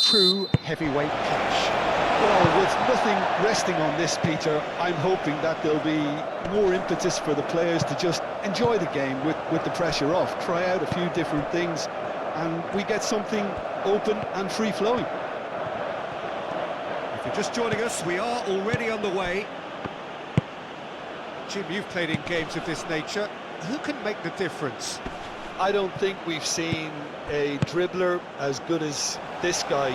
true heavyweight clash. Well, with nothing resting on this, Peter, I'm hoping that there'll be more impetus for the players to just enjoy the game with the pressure off, try out a few different things, and we get something open and free-flowing. If you're just joining us, we are already underway. Jim, you've played in games of this nature. Who can make the difference? I don't think we've seen a dribbler as good as this guy,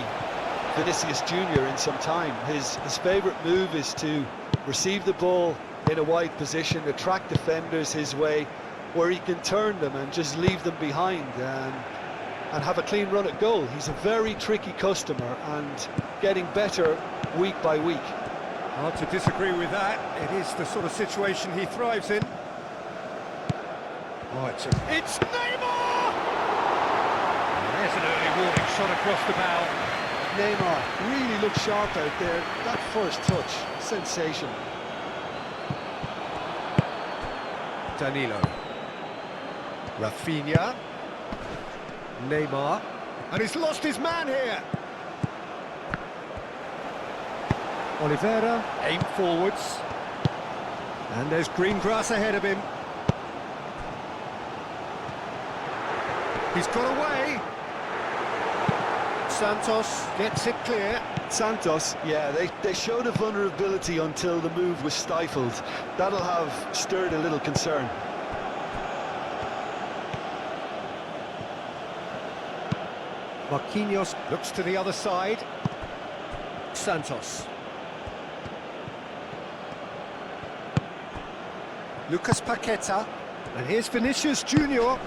Vinicius Junior, in some time. His favourite move is to receive the ball in a wide position, attract defenders his way, where he can turn them and just leave them behind and have a clean run at goal. He's a very tricky customer and getting better week by week. Hard to disagree with that. It is the sort of situation he thrives in. Oh, it's Neymar! There's an early warning shot across the bow. Neymar really looked sharp out there. That first touch, sensational. Danilo. Rafinha. Neymar. And he's lost his man here. Oliveira, aim forwards. And there's green grass ahead of him. He's got away. Santos gets it clear. Santos, yeah, they showed a vulnerability until the move was stifled. That'll have stirred a little concern. Marquinhos looks to the other side. Santos. Lucas Paqueta. And here's Vinicius Junior.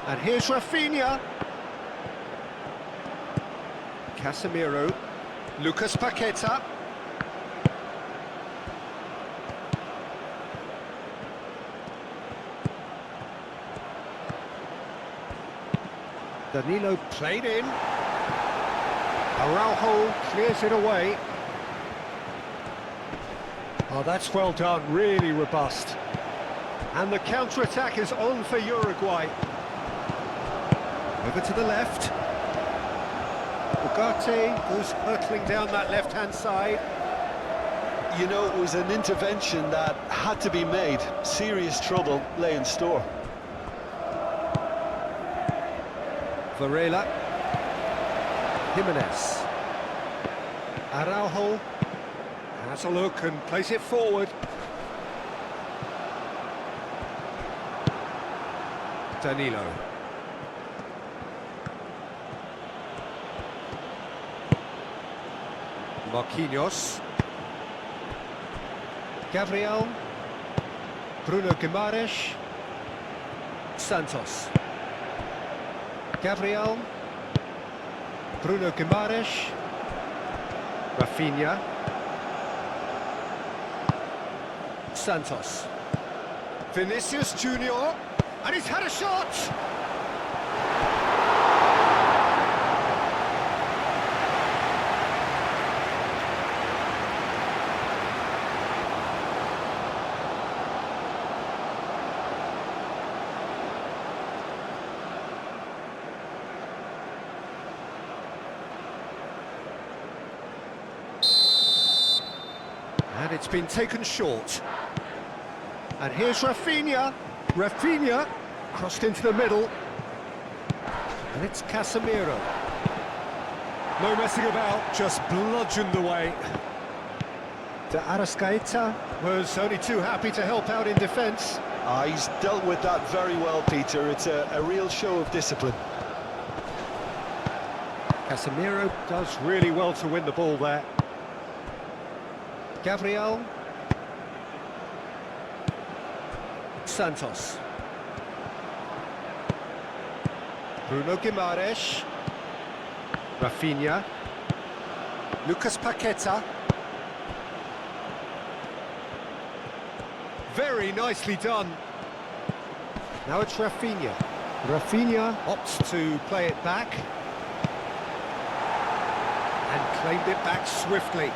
And here's Rafinha. Casemiro. Lucas Paqueta. Danilo played in. Araujo clears it away. Oh, that's well done, really robust. And the counter-attack is on for Uruguay. Over to the left. Ugarte goes hurtling down that left-hand side. You know, it was an intervention that had to be made. Serious trouble lay in store. Varela. Jimenez. Araujo has a look and plays it forward. Danilo. Marquinhos. Gabriel. Bruno Guimaraes. Santos. Gabriel. Bruno Guimaraes. Rafinha. Santos. Vinicius Junior. And he's had a shot! And it's been taken short. And here's Rafinha. Rafinha crossed into the middle. And it's Casemiro. No messing about, just bludgeoned away. De Arrascaeta was only too happy to help out in defence. He's dealt with that very well, Peter. It's a real show of discipline. Casemiro does really well to win the ball there. Gabriel. Santos. Bruno Guimaraes. Rafinha. Lucas Paqueta. Very nicely done. Now it's Rafinha. Rafinha opts to play it back. And claimed it back swiftly.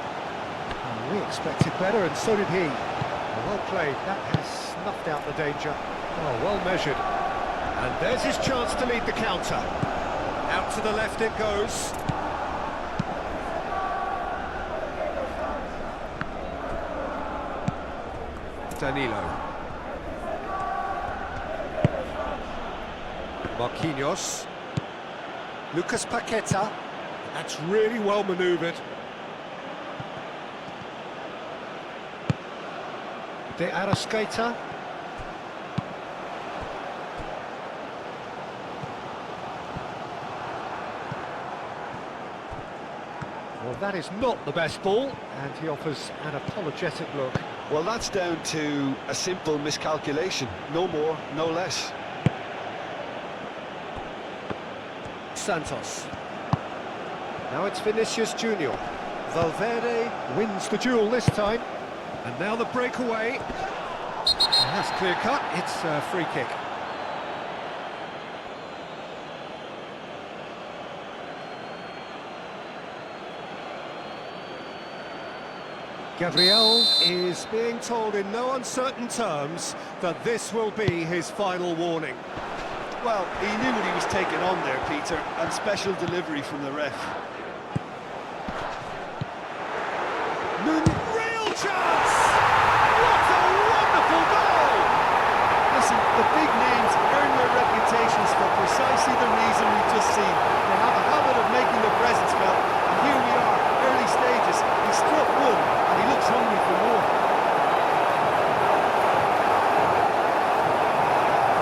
We expected better, and so did he. Well played. That has snuffed out the danger. Oh, well measured. And there's his chance to lead the counter. Out to the left it goes. Danilo. Marquinhos. Lucas Paqueta. That's really well manoeuvred. De Arrascaeta. Well, that is not the best ball, and he offers an apologetic look. Well, that's down to a simple miscalculation. No more, no less. Santos. Now it's Vinicius Junior. Valverde wins the duel this time. And now the breakaway. And that's clear cut, it's a free kick. Gabriel is being told in no uncertain terms that this will be his final warning. Well, he knew what he was taking on there, Peter, and special delivery from the ref. Real chance! What a wonderful goal! Listen, the big names earn their reputations for precisely the reason we've just seen. They have a habit of making their presence felt, and here we are, early stages. He struck one, and he looks hungry for more.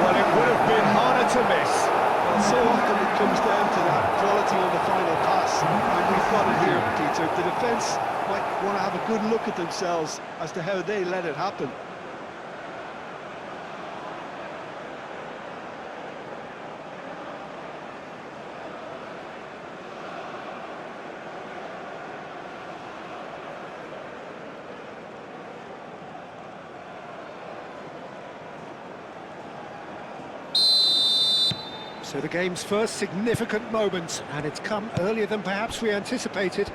Well, it would have been harder to miss. Well, so often it comes down to that quality on the final pass, and we've got it here, Peter. The defence might want to have a good look at themselves as to how they let it happen. So the game's first significant moment, and it's come earlier than perhaps we anticipated.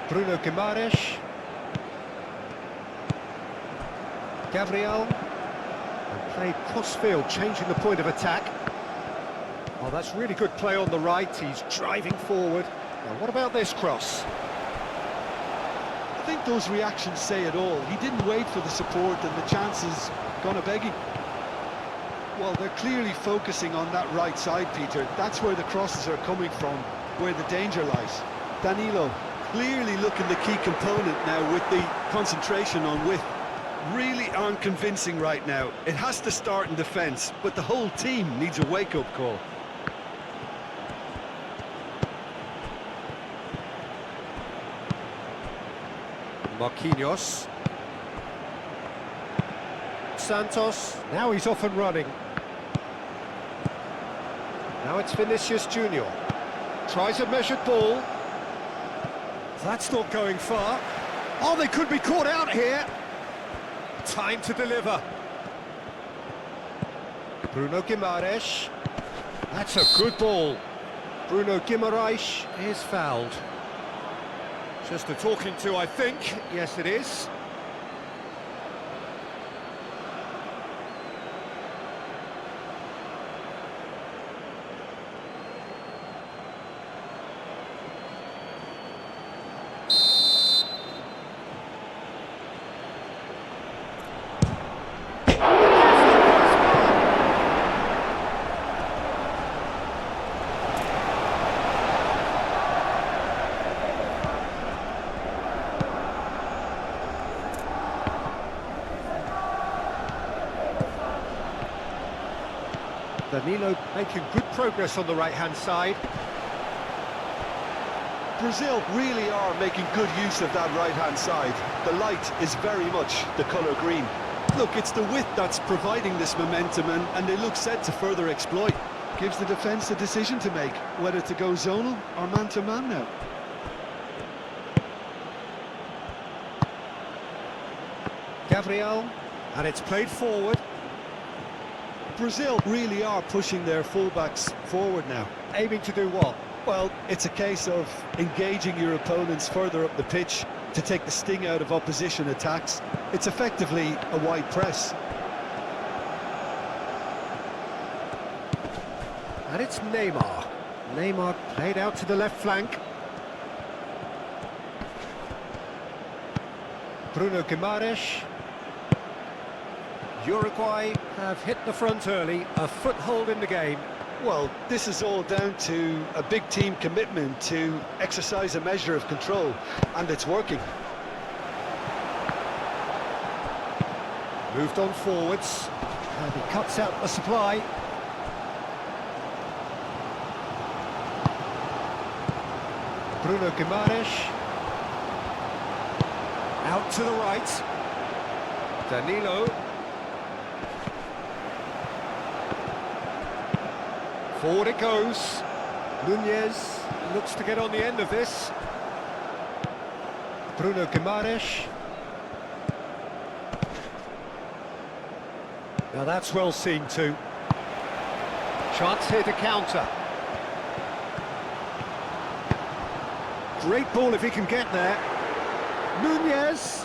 Bruno Guimaraes. Gabriel. And played cross-field, changing the point of attack. Oh, that's really good play on the right, he's driving forward. Now, what about this cross? I think those reactions say it all. He didn't wait for the support, and the chances gone a-begging. Well, they're clearly focusing on that right side, Peter. That's where the crosses are coming from, where the danger lies. Danilo clearly looking the key component now with the concentration on width. Really aren't convincing right now. It has to start in defence, but the whole team needs a wake-up call. Marquinhos. Santos, now he's off and running. Now it's Vinicius Junior. Tries a measured ball. That's not going far. Oh, they could be caught out here. Time to deliver. Bruno Guimaraes. That's a good ball. Bruno Guimaraes is fouled. Just a talking to, I think. Yes, it is. Danilo making good progress on the right-hand side. Brazil really are making good use of that right-hand side. The light is very much the colour green. Look, it's the width that's providing this momentum, and they look set to further exploit. Gives the defence a decision to make, whether to go zonal or man-to-man now. Gabriel, and it's played forward. Brazil really are pushing their fullbacks forward now. Aiming to do what? Well, it's a case of engaging your opponents further up the pitch to take the sting out of opposition attacks. It's effectively a wide press. And it's Neymar. Neymar played out to the left flank. Bruno Guimaraes. Uruguay have hit the front early, a foothold in the game. Well, this is all down to a big team commitment to exercise a measure of control, and it's working. Moved on forwards, and he cuts out the supply. Bruno Guimaraes. Out to the right. Danilo. Forward it goes. Nunez looks to get on the end of this. Bruno Guimaraes. Now that's well seen too. Chance here to counter. Great ball if he can get there. Nunez.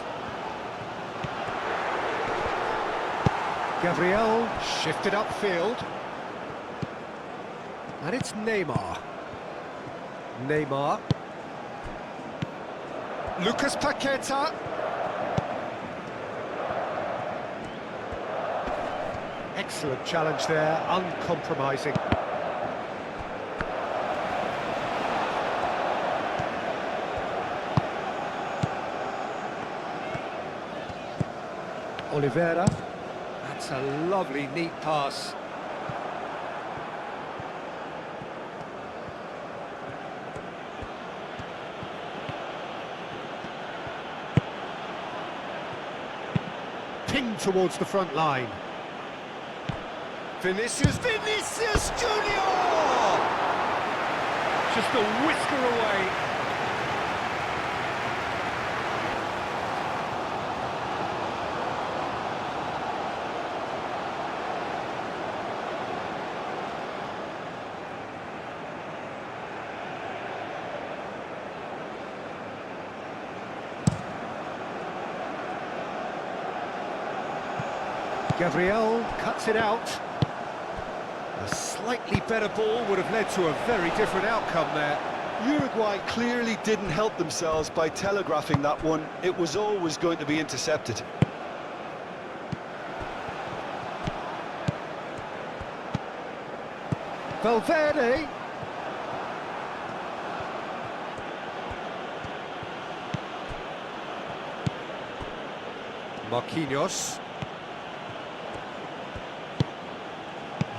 Gabriel shifted upfield. And it's Neymar. Neymar. Lucas Paqueta. Excellent challenge there, uncompromising. Oliveira. That's a lovely, neat pass. Pinged towards the front line. Vinicius Junior! Just a whisker away. Gabriel cuts it out. A slightly better ball would have led to a very different outcome there. Uruguay clearly didn't help themselves by telegraphing that one. It was always going to be intercepted. Valverde. Marquinhos.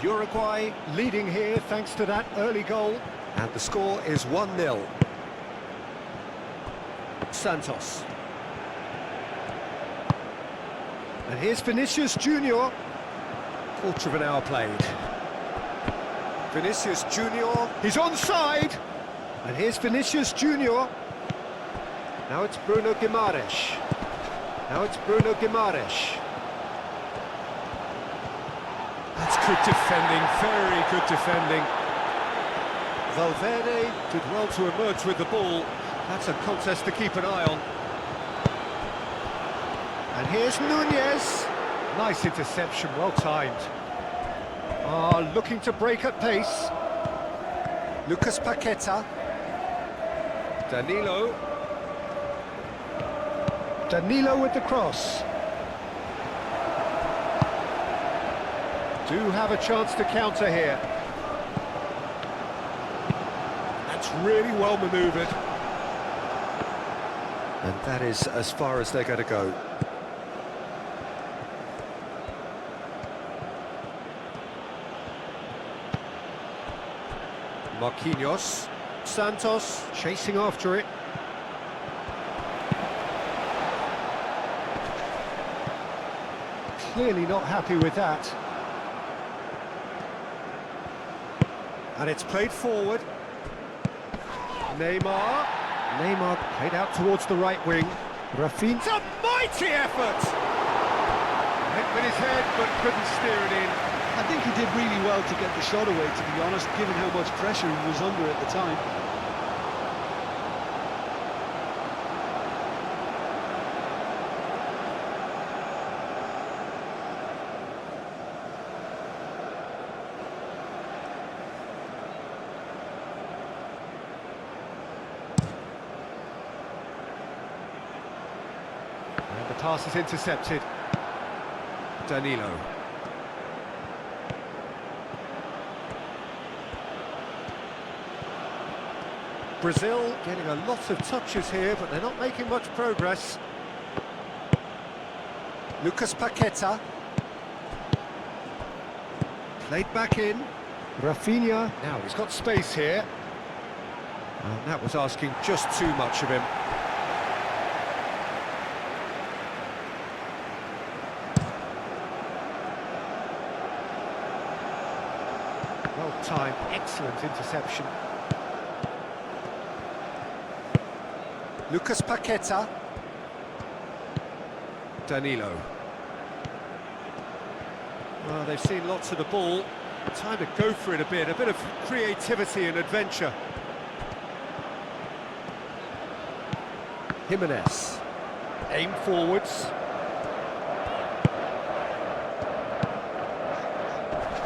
Uruguay leading here thanks to that early goal. And the score is 1-0. Santos. And here's Vinicius Junior. Quarter of an hour played. Vinicius Junior, he's onside. And here's Vinicius Junior. Now it's Bruno Guimaraes. Now it's Bruno Guimaraes. That's good defending, very good defending. Valverde did well to emerge with the ball. That's a contest to keep an eye on. And here's Nunez. Nice interception, well timed. Looking to break at pace. Lucas Paqueta. Danilo. Danilo with the cross. Do have a chance to counter here. That's really well manoeuvred. And that is as far as they're going to go. Marquinhos. Santos chasing after it. Clearly not happy with that. And it's played forward. Neymar. Neymar played out towards the right wing. Rafinha. A mighty effort! Hit with his head, but couldn't steer it in. I think he did really well to get the shot away, to be honest, given how much pressure he was under at the time. pass is intercepted. Danilo. Brazil getting a lot of touches here, but they're not making much progress. Lucas Paqueta. Played back in. Rafinha. Now he's got space here. And that was asking just too much of him. Well timed, excellent interception. Lucas Paqueta. Danilo. Well, they've seen lots of the ball. Time to go for it a bit of creativity and adventure. Jimenez. Aim forwards.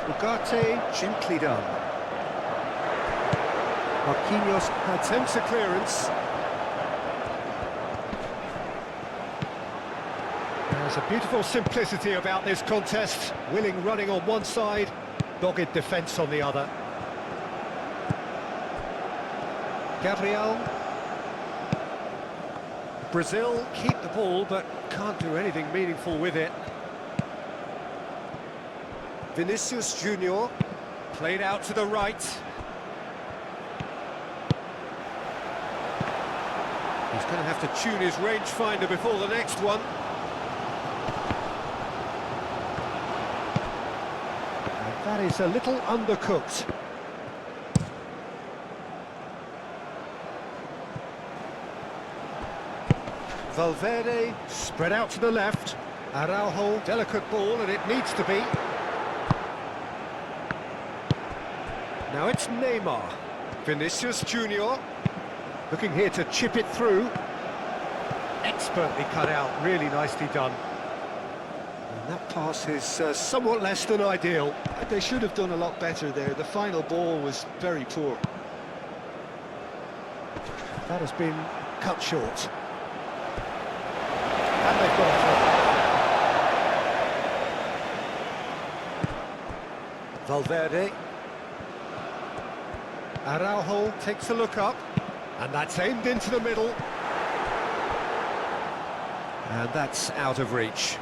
Ugarte, gently done. Marquinhos attempts a clearance. There's a beautiful simplicity about this contest. Willing running on one side, dogged defence on the other. Gabriel. Brazil keep the ball, but can't do anything meaningful with it. Vinicius Junior, played out to the right. He's going to have to tune his rangefinder before the next one. And that is a little undercooked. Valverde, spread out to the left. Araujo, delicate ball, and it needs to be. Now it's Neymar. Vinicius Junior, looking here to chip it through. Expertly cut out, really nicely done. And that pass is somewhat less than ideal. They should have done a lot better there. The final ball was very poor. That has been cut short. And they've got a throw. Valverde. Araujo takes a look up, and that's aimed into the middle. And that's out of reach.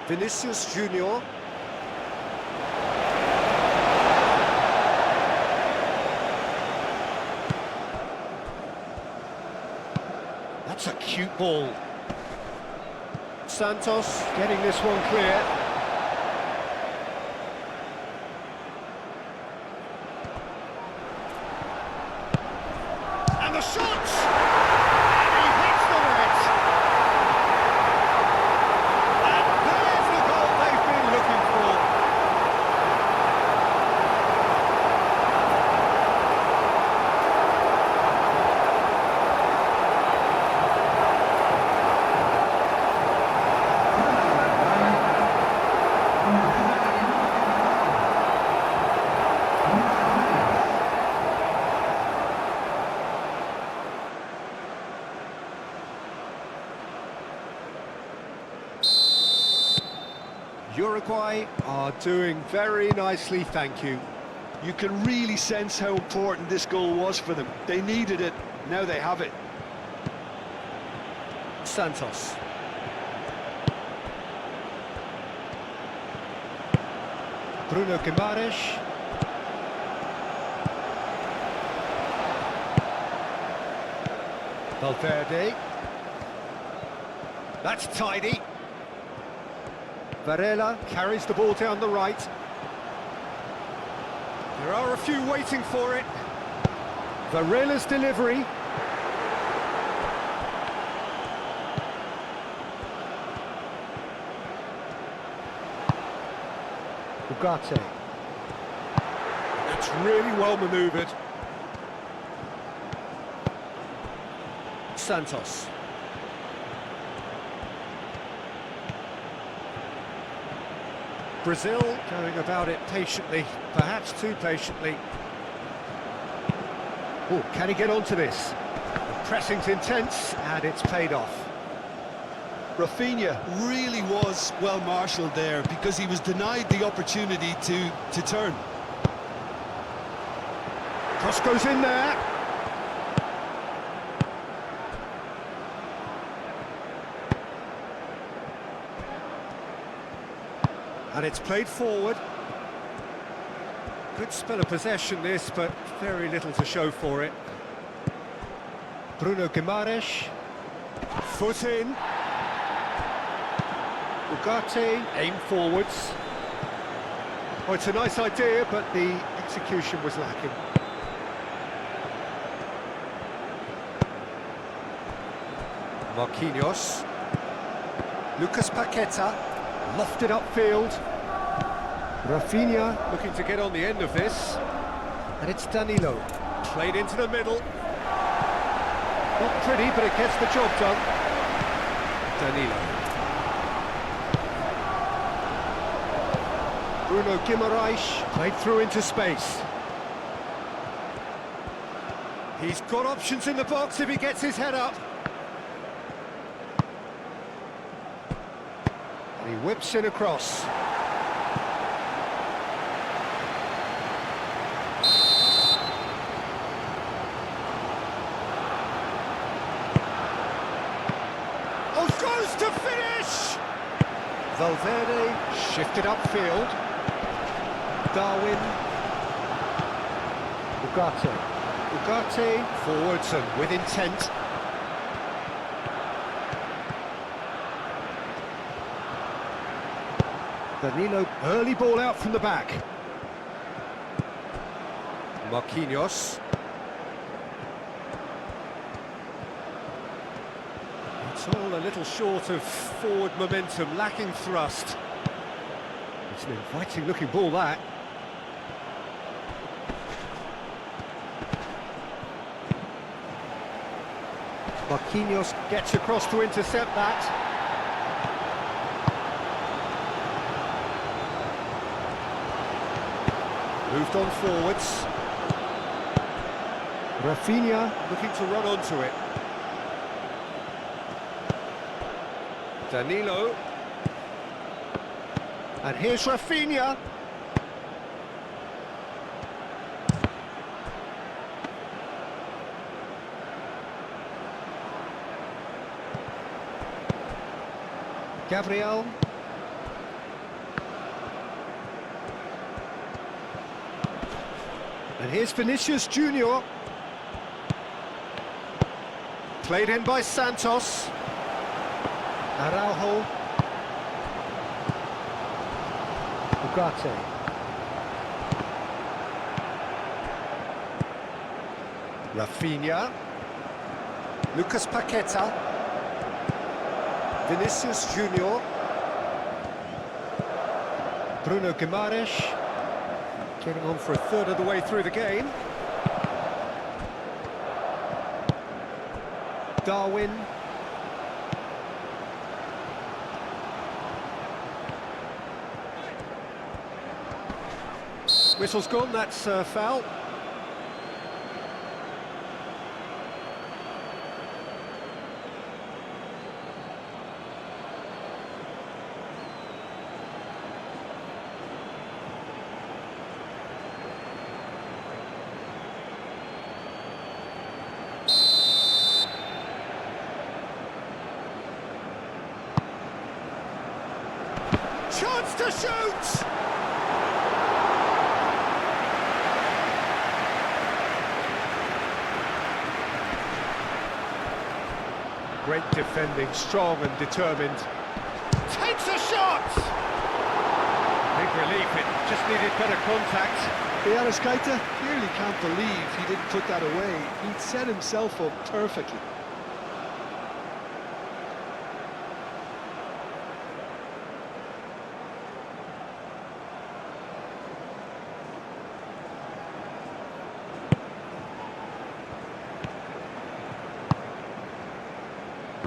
Vinicius Junior. That's a cute ball. Santos getting this one clear. And the shot! And he hits the net! And there's the goal they've been looking for. Uruguay are doing very nicely, thank you. You can really sense how important this goal was for them. They needed it, now they have it. Santos. Bruno Guimaraes. Valverde. That's tidy. Varela carries the ball down the right. There are a few waiting for it. Varela's delivery. Ugarte. That's really well manoeuvred. Santos. Brazil going about it patiently, perhaps too patiently. Oh, can he get onto this? The pressing's intense, and it's paid off. Rafinha really was well marshalled there because he was denied the opportunity to turn. Cross goes in there. And it's played forward. Good spell of possession this, but very little to show for it. Bruno Guimaraes. Foot in. Ugarte, aim forwards. Oh, it's a nice idea, but the execution was lacking. Marquinhos. Lucas Paqueta, lofted upfield. Rafinha looking to get on the end of this. And it's Danilo, played into the middle. Not pretty, but it gets the job done. Danilo. Bruno Guimaraes, played through into space. He's got options in the box if he gets his head up. And he whips in across. Oh, goes to finish! Valverde shifted upfield. Darwin. Ugarte forwards and with intent. Danilo, early ball out from the back. Marquinhos. It's all a little short of forward momentum, lacking thrust. It's an inviting looking ball, that. Marquinhos gets across to intercept that. Moved on forwards. Rafinha looking to run onto it. Danilo. And here's Rafinha. Gabriel. And here's Vinicius Junior. Played in by Santos. Araujo. Ugarte. Rafinha. Lucas Paqueta. Vinicius Junior. Bruno Guimaraes. Getting on for a third of the way through the game. Darwin. Whistle's gone, that's a foul. Chance to shoot! Great defending, strong and determined. Takes a shot! Big relief, it just needed better contact. The Arrascaeta clearly can't believe he didn't put that away. He'd set himself up perfectly.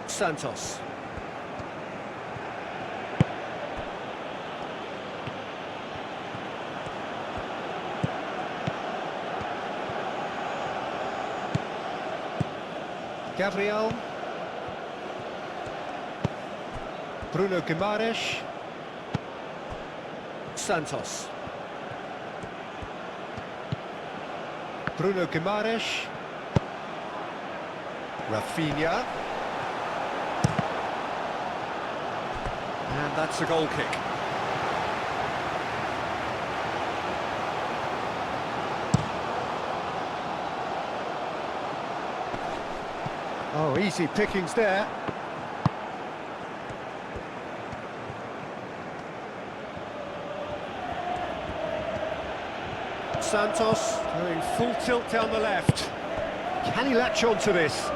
Santos. Gabriel. Bruno Guimaraes. Santos. Bruno Guimaraes. Rafinha. And that's a goal kick. Oh, easy pickings there. Santos going full tilt down the left. Can he latch on to this?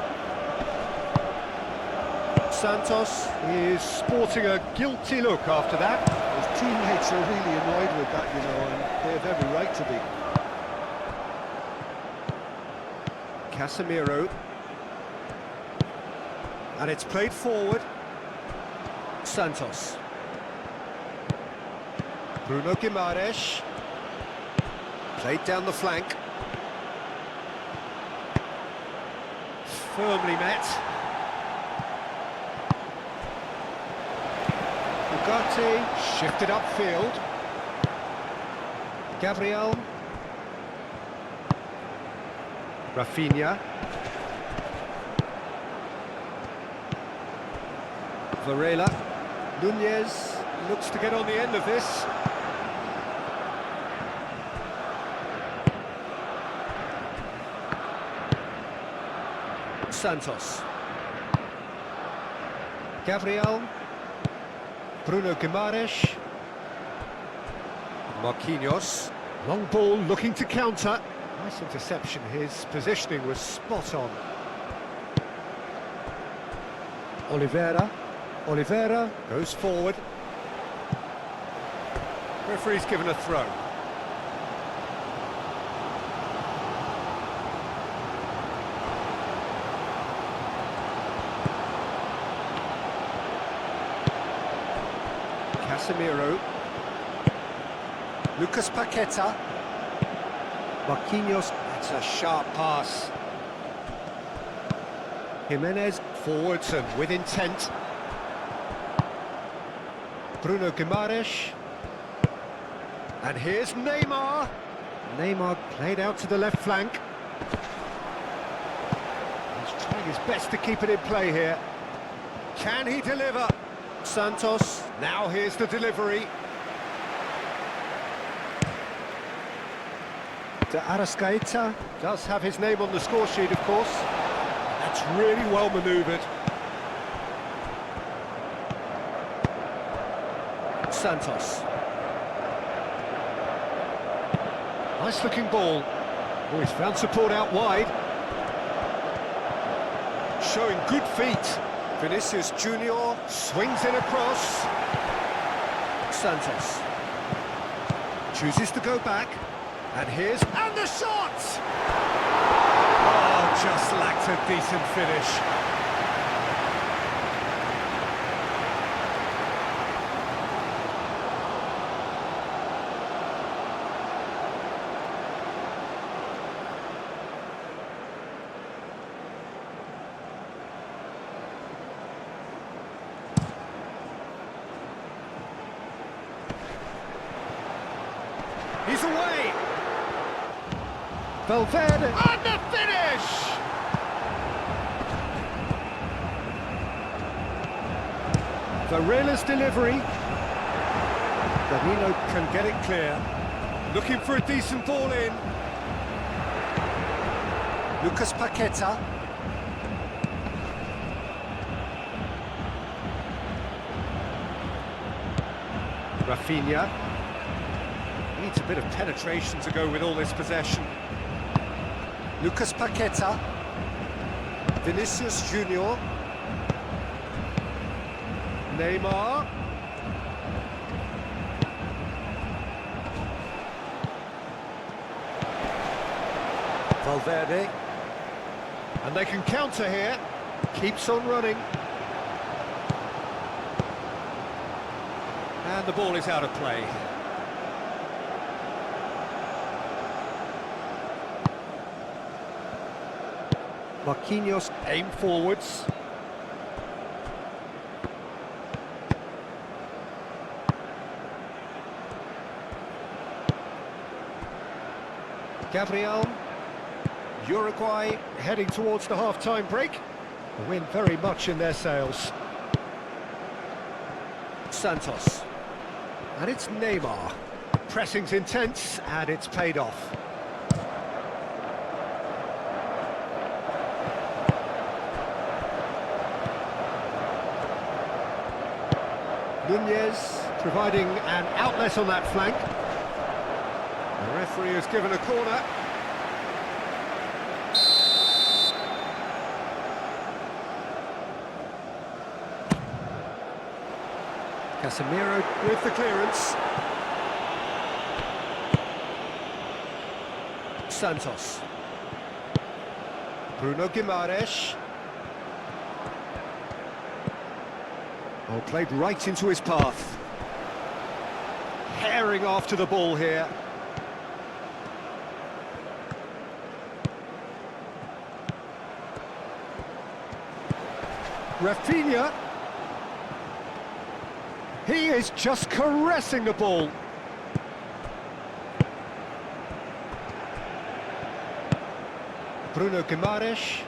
Santos is sporting a guilty look after that. His teammates are really annoyed with that, you know, and they have every right to be. Casemiro. And it's played forward. Santos. Bruno Guimaraes. Played down the flank. Firmly met. Ugarte shifted upfield. Gabriel. Rafinha. Varela. Nunez looks to get on the end of this. Santos. Gabriel. Bruno Guimaraes. Marquinhos. Long ball looking to counter. Nice interception, his positioning was spot on. Oliveira. Oliveira goes forward. Referee's given a throw. Casemiro. Lucas Paqueta. Marquinhos, that's a sharp pass. Jimenez forwards and with intent. Bruno Guimaraes. And here's Neymar. Neymar played out to the left flank. He's trying his best to keep it in play here. Can he deliver? Santos, now here's the delivery. De Arrascaeta does have his name on the score sheet, of course. That's really well manoeuvred. Santos. Nice looking ball. Oh, he's found support out wide. Showing good feet. Vinicius Junior swings in across. Santos chooses to go back. And and the shot! Oh, just lacked a decent finish. He's away! Valverde, and the finish! Varela's delivery. Danilo can get it clear. Looking for a decent ball in. Lucas Paqueta. Rafinha. Needs a bit of penetration to go with all this possession. Lucas Paqueta. Vinicius Junior. Neymar. Valverde. And they can counter here. Keeps on running. And the ball is out of play. Marquinhos aim forwards. Gabriel. Uruguay heading towards the half-time break. The wind very much in their sails. Santos. And it's Neymar. Pressing's intense, and it's paid off. Nunez providing an outlet on that flank. The referee has given a corner. Casemiro with the clearance. Santos. Bruno Guimaraes. Oh, played right into his path. Herring after the ball here. Rafinha. He is just caressing the ball. Bruno Guimaraes.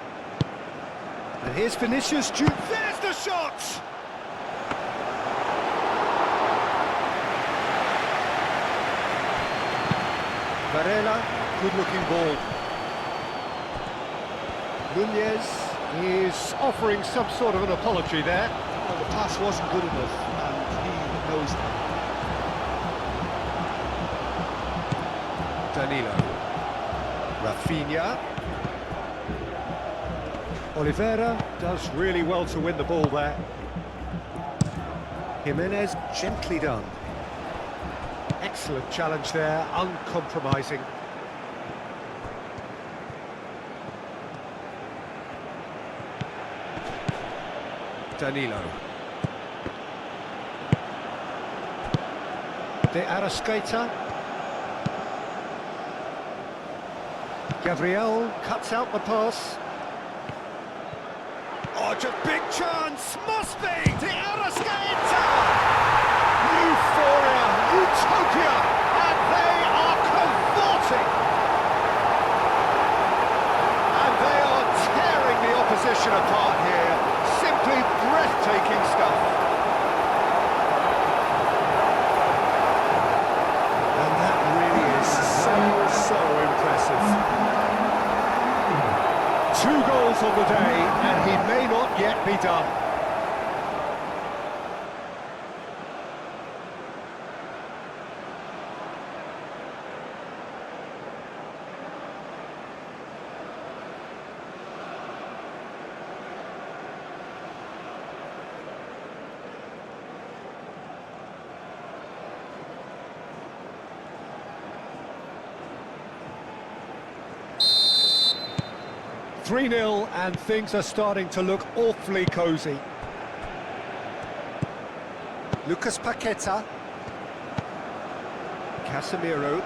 And here's Vinicius Junior. There's the shot! Varela, good-looking ball. Nunez is offering some sort of an apology there. Well, the pass wasn't good enough, and he knows that. Danilo. Rafinha. Oliveira does really well to win the ball there. Jimenez, gently done. Excellent challenge there, uncompromising. Danilo. De Arrascaeta. Gabriel cuts out the pass. Oh, just big chance! Must be! De Arrascaeta! Euphoria! Utopia! And they are cavorting! And they are tearing the opposition apart here. Simply breathtaking stuff. And that really is so impressive. 2 goals on the day, and he may not yet be done. (3-0) and things are starting to look awfully cosy. Lucas Paqueta. Casemiro.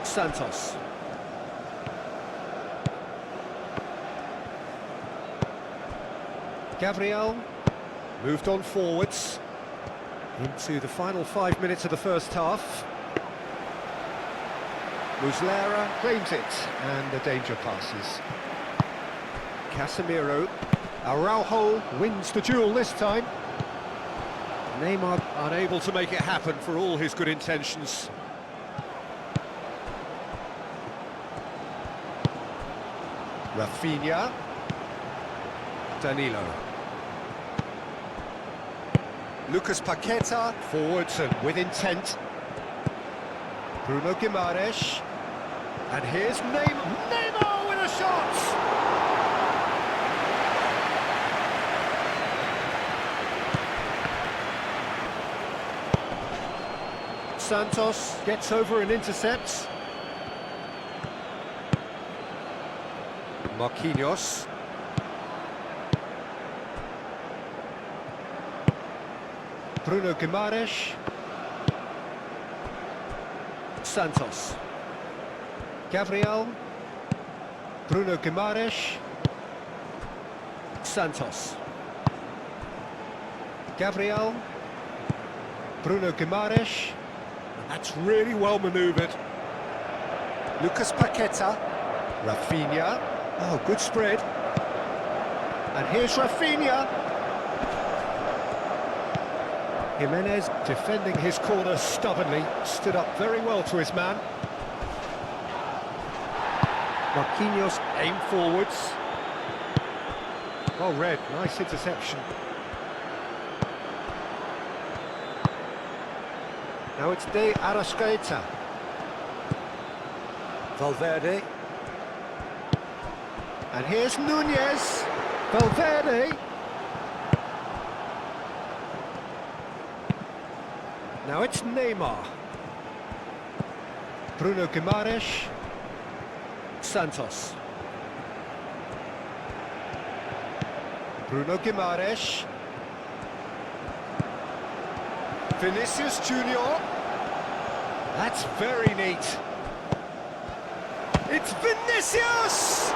Santos. Gabriel moved on forwards into the final 5 minutes of the first half. Muslera claims it, and the danger passes. Casemiro. Araujo wins the duel this time. Neymar unable to make it happen for all his good intentions. Rafinha. Danilo. Lucas Paqueta, forwards and with intent. Bruno Guimaraes. And here's Neymar with a shot! Santos gets over and intercepts. Marquinhos. Bruno Guimaraes. Santos. Gabriel. Bruno Guimaraes. Santos. Gabriel. Bruno Guimaraes. And that's really well manoeuvred. Lucas Paqueta. Rafinha. Oh, good spread. And here's Rafinha. Jimenez defending his corner stubbornly, stood up very well to his man. Marquinhos aimed forwards. Well read, nice interception. Now it's De Arrascaeta. Valverde. And here's Nunez. Valverde. Now it's Neymar. Bruno Guimaraes. Santos. Bruno Guimaraes. Vinicius Junior. That's very neat. It's Vinicius!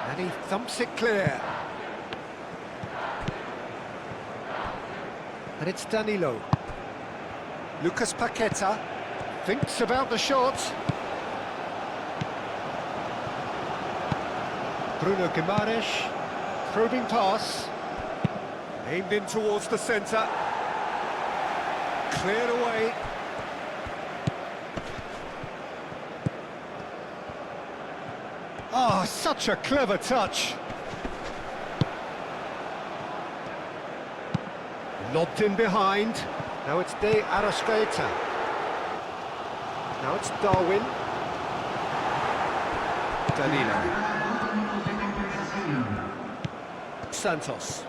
And he thumps it clear. And it's Danilo. Lucas Paqueta thinks about the shot. Bruno Guimaraes, probing pass. Aimed in towards the centre. Cleared away. Oh, such a clever touch. Lobbed in behind. Now it's De Arrascaeta. Now it's Darwin. Danilo. Santos.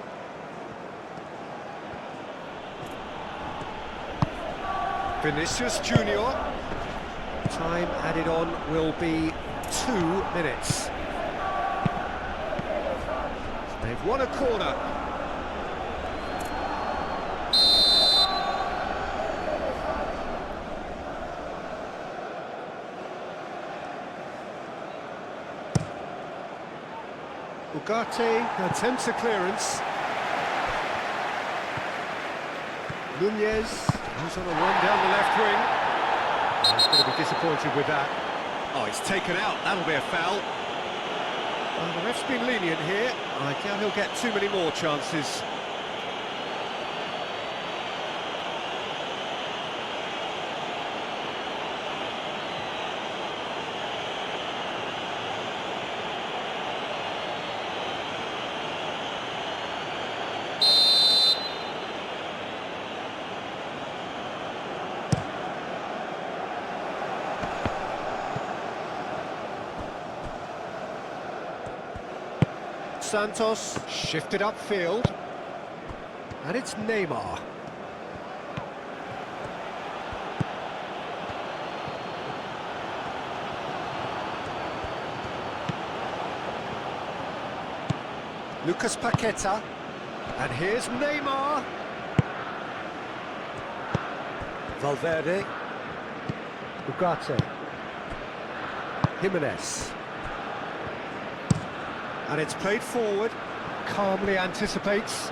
Vinicius Junior. Time added on will be 2 minutes. They've won a corner. Ugarte attempts a clearance. Nunez, who's on a run down the left wing. He's going to be disappointed with that. Oh, it's taken out. That'll be a foul. Well, the ref's been lenient here. I doubt he'll get too many more chances. Santos shifted upfield, and it's Neymar. Lucas Paqueta, and here's Neymar. Valverde. Ugarte. Jimenez. And it's played forward, calmly anticipates.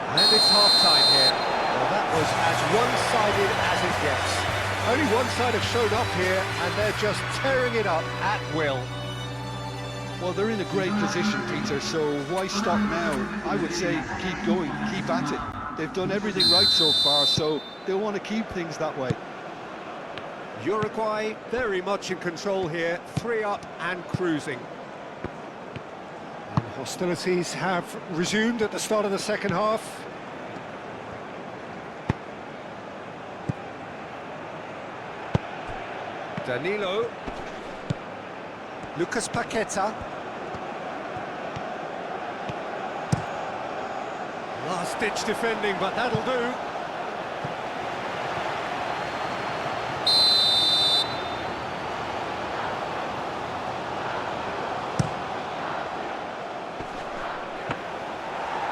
And it's half-time here. Well, that was as one-sided as it gets. Only one side have shown up here, and they're just tearing it up at will. Well, they're in a great position, Peter, so why stop now? I would say keep going, keep at it. They've done everything right so far, so they'll want to keep things that way. Uruguay very much in control here, 3 up and cruising. And hostilities have resumed at the start of the second half. Danilo. Lucas Paqueta. Last-ditch defending, but that'll do.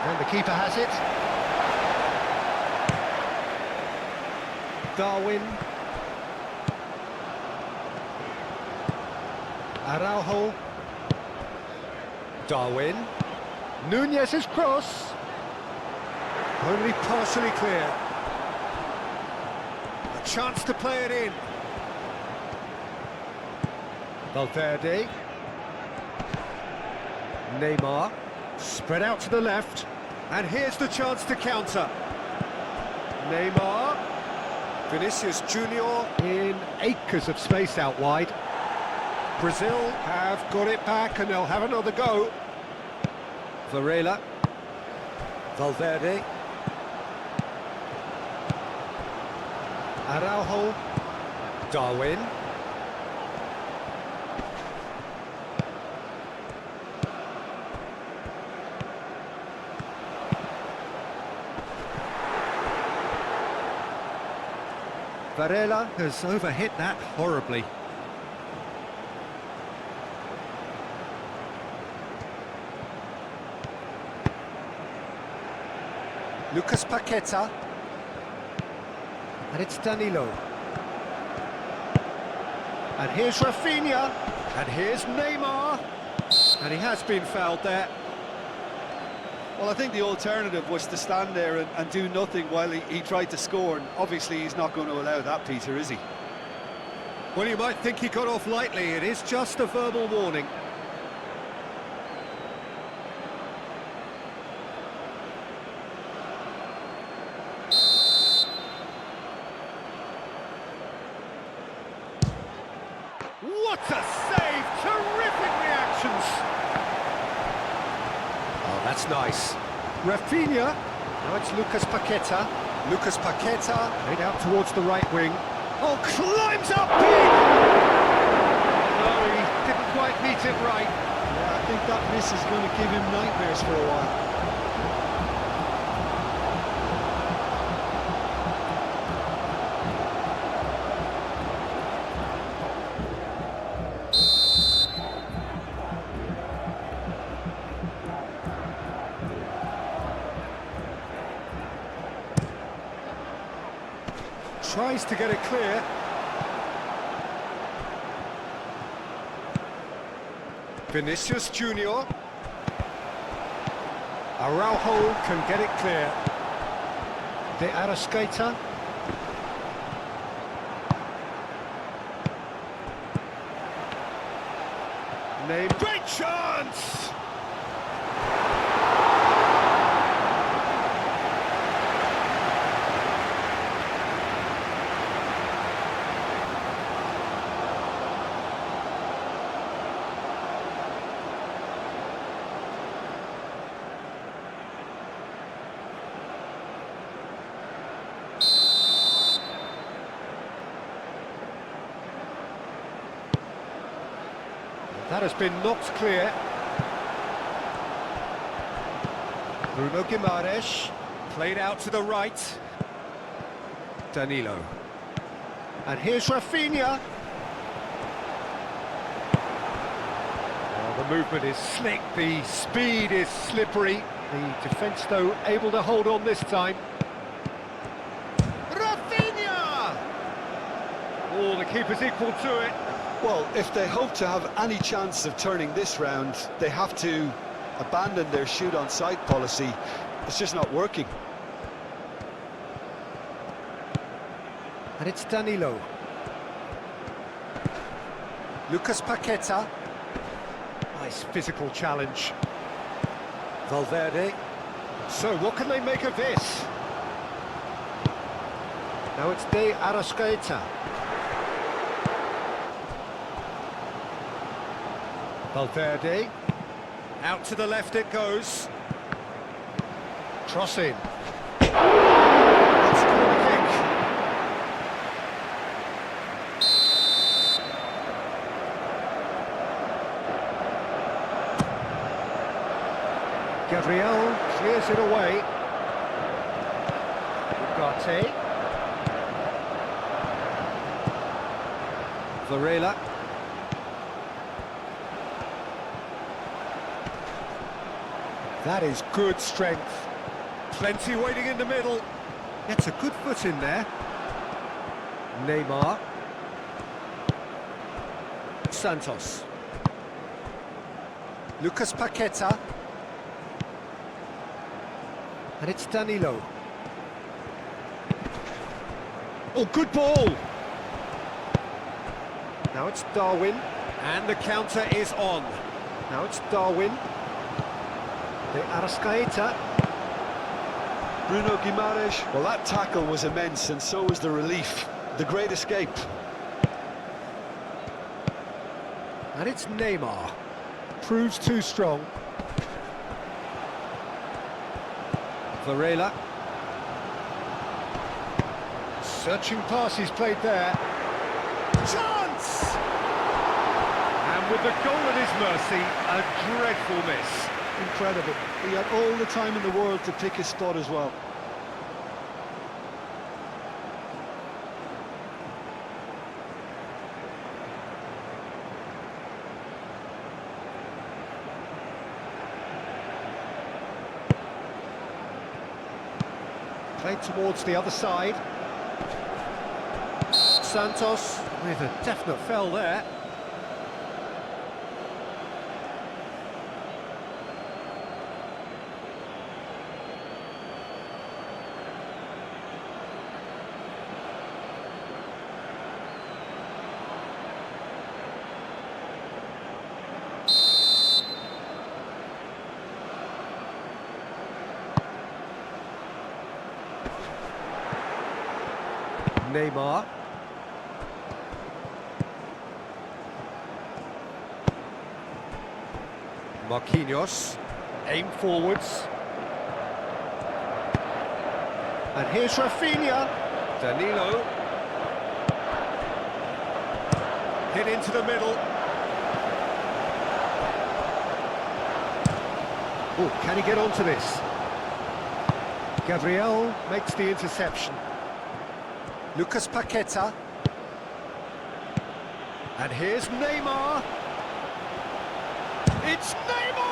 And the keeper has it. Darwin. Araujo. Darwin. Nunez's cross. Only partially clear. A chance to play it in. Valverde. Neymar. Spread out to the left. And here's the chance to counter. Neymar. Vinicius Junior in acres of space out wide. Brazil have got it back and they'll have another go. Varela. Valverde. Araujo. Darwin. Varela has overhit that horribly. Lucas Paqueta. And it's Danilo. And here's Rafinha. And here's Neymar. And he has been fouled there. Well, I think the alternative was to stand there and do nothing while he tried to score, and obviously he's not going to allow that, Peter, is he? Well, you might think he got off lightly. It is just a verbal warning. What a save! Terrific reactions! Oh, that's nice. Rafinha. Now it's Lucas Paqueta. Lucas Paqueta. Played out towards the right wing. Oh, climbs up big! No, he didn't quite meet it right. Yeah, I think that miss is going to give him nightmares for a while. Tries to get it clear. Vinicius Junior. Araujo can get it clear. De Arrascaeta. Great chance! That has been knocked clear. Bruno Guimaraes, played out to the right. Danilo. And here's Rafinha. Well, the movement is slick, the speed is slippery. The defence, though, able to hold on this time. Rafinha! Oh, the keeper's equal to it. Well, if they hope to have any chance of turning this round, they have to abandon their shoot-on-sight policy. It's just not working. And it's Danilo. Lucas Paqueta. Nice physical challenge. Valverde. So, what can they make of this? Now it's De Arrascaeta. Valverde. Out to the left it goes. Cross in. That's a corner kick. Gabriel clears it away. Ugarte. Varela. That is good strength. Plenty waiting in the middle. Gets a good foot in there. Neymar. Santos. Lucas Paqueta. And it's Danilo. Oh, good ball! Now it's Darwin. And the counter is on. Now it's Darwin. De Arrascaeta. Bruno Guimaraes. Well, that tackle was immense, and so was the relief. The great escape. And it's Neymar. Proves too strong. Varela. Searching pass he's played there. Chance! And with the goal at his mercy, a dreadful miss. Incredible. He had all the time in the world to pick his spot as well. Played towards the other side. Santos with a definite foul there. Neymar. Marquinhos. Aim forwards. And here's Rafinha. Danilo. Hit into the middle. Oh, can he get onto this? Gabriel makes the interception. Lucas Paqueta. And here's Neymar. It's Neymar!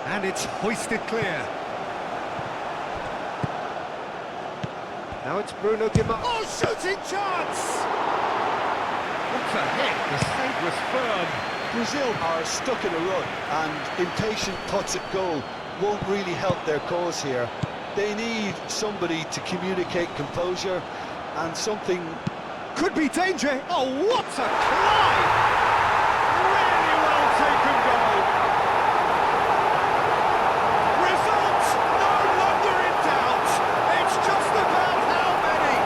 And it's hoisted clear. Now it's Bruno Guimaraes. Oh, shooting chance! What a hit! The save was firm. Brazil are stuck in a rut, and impatient putts at goal won't really help their cause here. They need somebody to communicate composure, and something... Could be danger. Oh, what a climb! Really well taken goal. Results no longer in doubt. It's just about how many.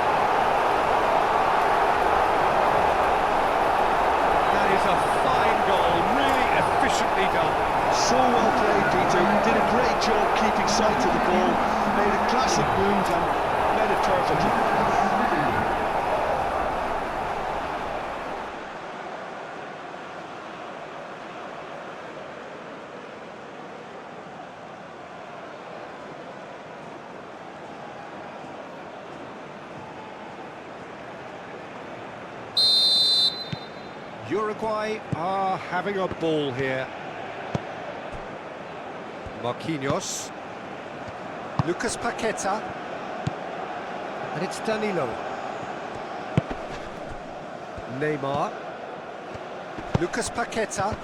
That is a fine goal, really efficiently done. So well played, Peter. Did a great job keeping sight of the ball, made a classic move and made it perfectly. Uruguay are having a ball here. Marquinhos. Lucas Paqueta. And it's Danilo. Neymar. Lucas Paqueta.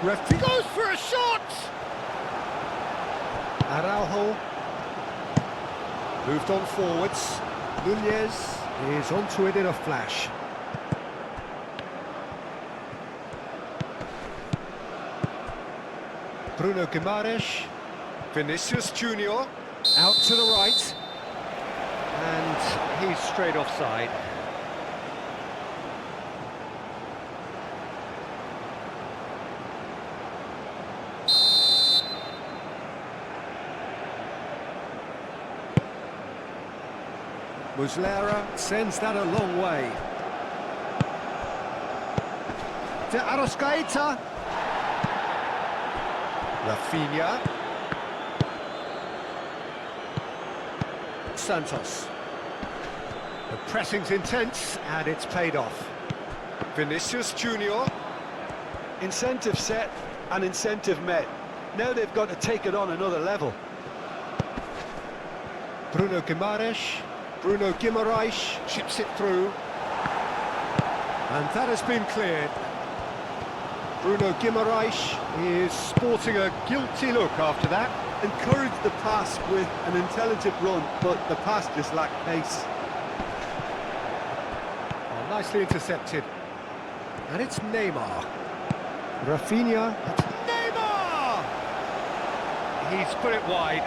Referee goes for a shot! Araujo. Moved on forwards. Nunez is onto it in a flash. Bruno Guimaraes. Vinicius Junior. Out to the right. And he's straight offside. Muslera sends that a long way. De Arrascaeta. Rafinha. Santos. The pressing's intense and it's paid off. Vinicius Junior. Incentive set and incentive met. Now they've got to take it on another level. Bruno Guimaraes. Bruno Guimaraes chips it through. And that has been cleared. Bruno Guimaraes is sporting a guilty look after that. Encouraged the pass with an intelligent run, but the pass just lacked pace. Oh, nicely intercepted. And it's Neymar. Rafinha. It's Neymar! He's put it wide.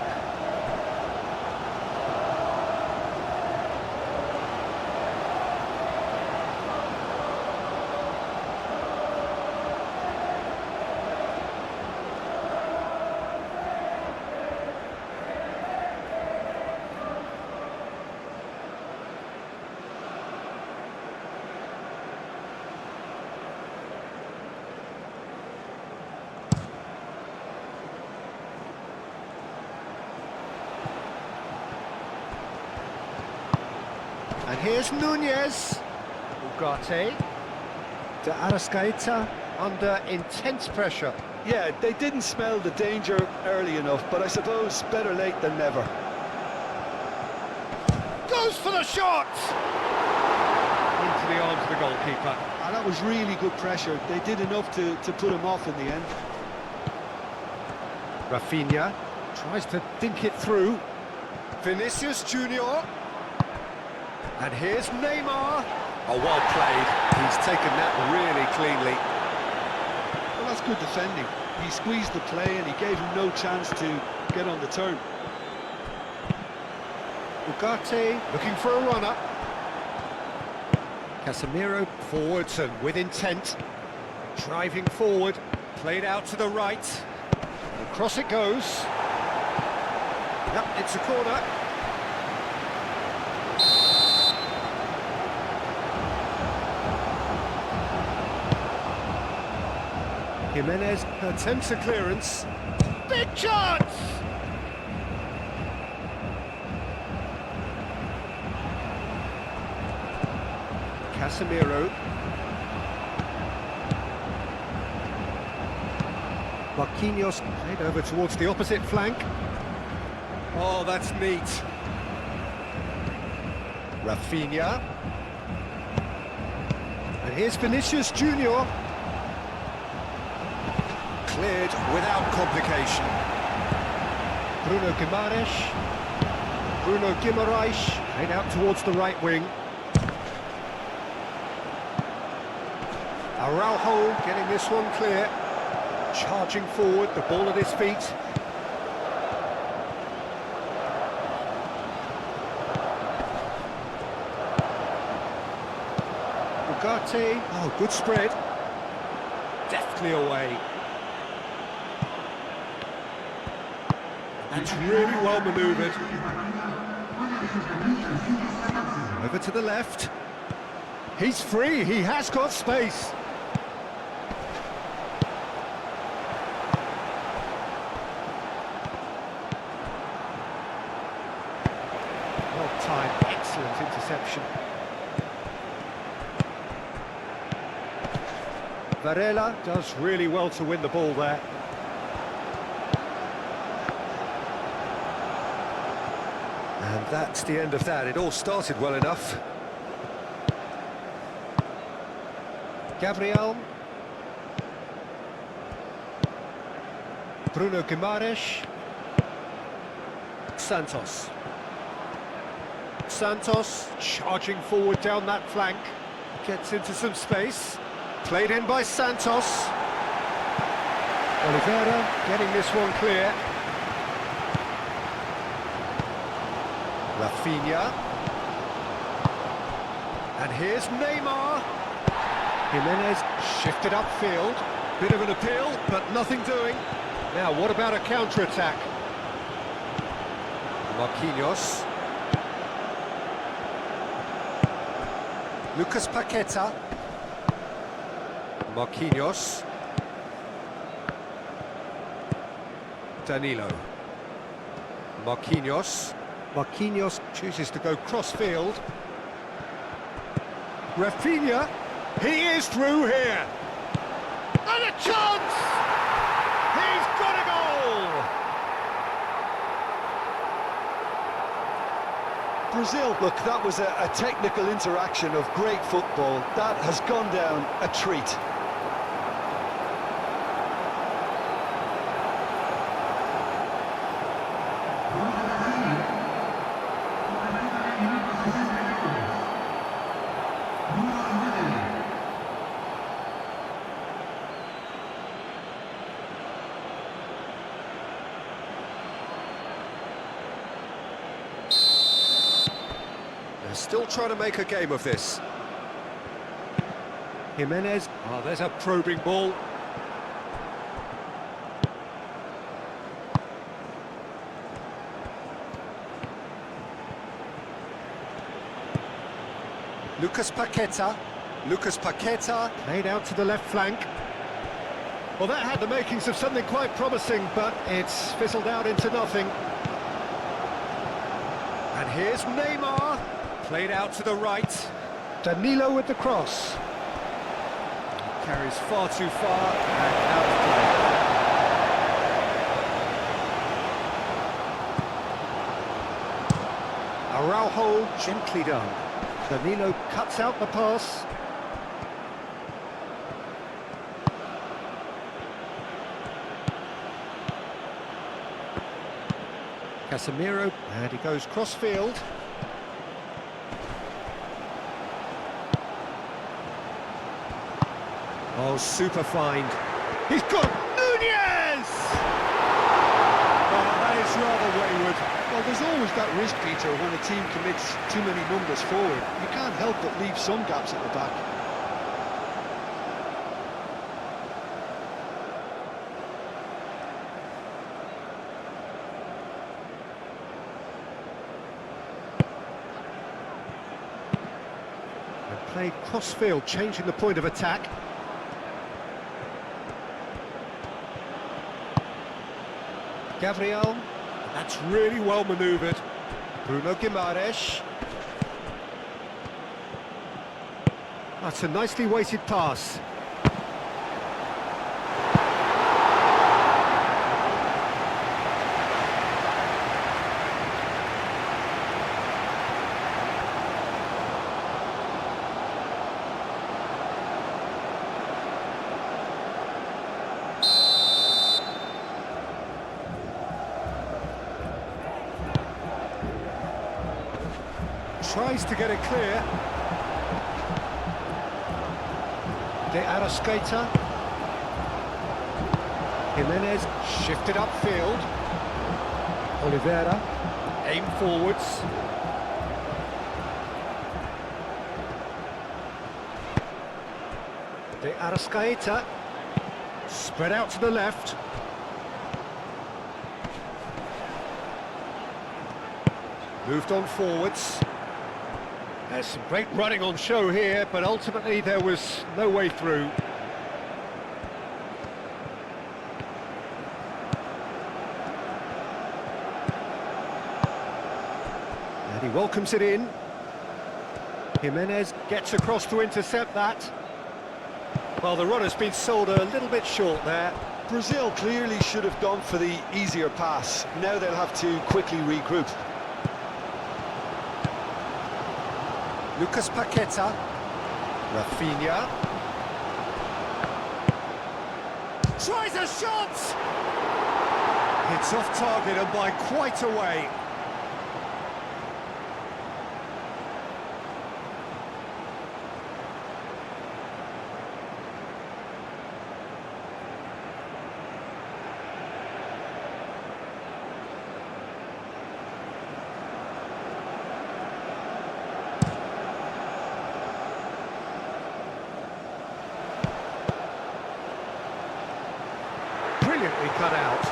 And here's Nunez. Ugarte. De Arrascaeta under intense pressure. Yeah, they didn't smell the danger early enough, but I suppose better late than never. Goes for the shot! Into the arms of the goalkeeper. And that was really good pressure. They did enough to put him off in the end. Rafinha tries to think it through. Vinicius Junior. And here's Neymar. Oh, well played. He's taken that really cleanly. Well, that's good defending. He squeezed the play and he gave him no chance to get on the turn. Ugarte looking for a runner. Casemiro forwards and with intent. Driving forward. Played out to the right. Across it goes. Yep, it's a corner. Jimenez attempts a clearance. Big chance! Casemiro. Marquinhos played over towards the opposite flank. Oh, that's neat. Rafinha. And here's Vinicius Junior. Cleared without complication. Bruno Guimaraes. Bruno Guimaraes played out towards the right wing. Araujo getting this one clear. Charging forward, the ball at his feet. Ugarte. Oh, good spread. Deftly away. It's really well manoeuvred. Over to the left. He's free, he has got space. Well timed, excellent interception. Varela does really well to win the ball there. And that's the end of that. It all started well enough. Gabriel. Bruno Guimaraes. Santos. Santos charging forward down that flank. Gets into some space. Played in by Santos. Oliveira getting this one clear. Rafinha. And here's Neymar. Jimenez shifted upfield. Bit of an appeal, but nothing doing. Now, what about a counter-attack? Marquinhos. Lucas Paqueta. Marquinhos. Danilo. Marquinhos. Marquinhos chooses to go cross-field. Rafinha. He is through here. And a chance! He's got a goal! Brazil, look, that was a technical interaction of great football. That has gone down a treat. They're still trying to make a game of this. Jimenez. Oh, there's a probing ball. Lucas Paqueta. Lucas Paqueta laid out to the left flank. Well, that had the makings of something quite promising, but it's fizzled out into nothing. And here's Neymar. Played out to the right. Danilo with the cross. Carries far too far and out of play. Araujo gently done. Danilo cuts out the pass. Casemiro, and he goes cross-field. Oh, super find. He's got Nunez! Oh, that is rather wayward. Well, there's always that risk, Peter, when a team commits too many numbers forward. You can't help but leave some gaps at the back. Played cross-field, changing the point of attack. Gabriel, that's really well manoeuvred. Bruno Guimaraes. That's a nicely weighted pass. Tries to get it clear. De Arrascaeta. Jimenez shifted upfield. Oliveira. Aim forwards. De Arrascaeta. Spread out to the left. Moved on forwards. There's some great running on show here, but ultimately there was no way through. And he welcomes it in. Jimenez gets across to intercept that. Well, the run has been sold a little bit short there. Brazil clearly should have gone for the easier pass. Now they'll have to quickly regroup. Lucas Paqueta. Rafinha. Tries a shot! It's off target and by quite a way. Brilliantly cut out.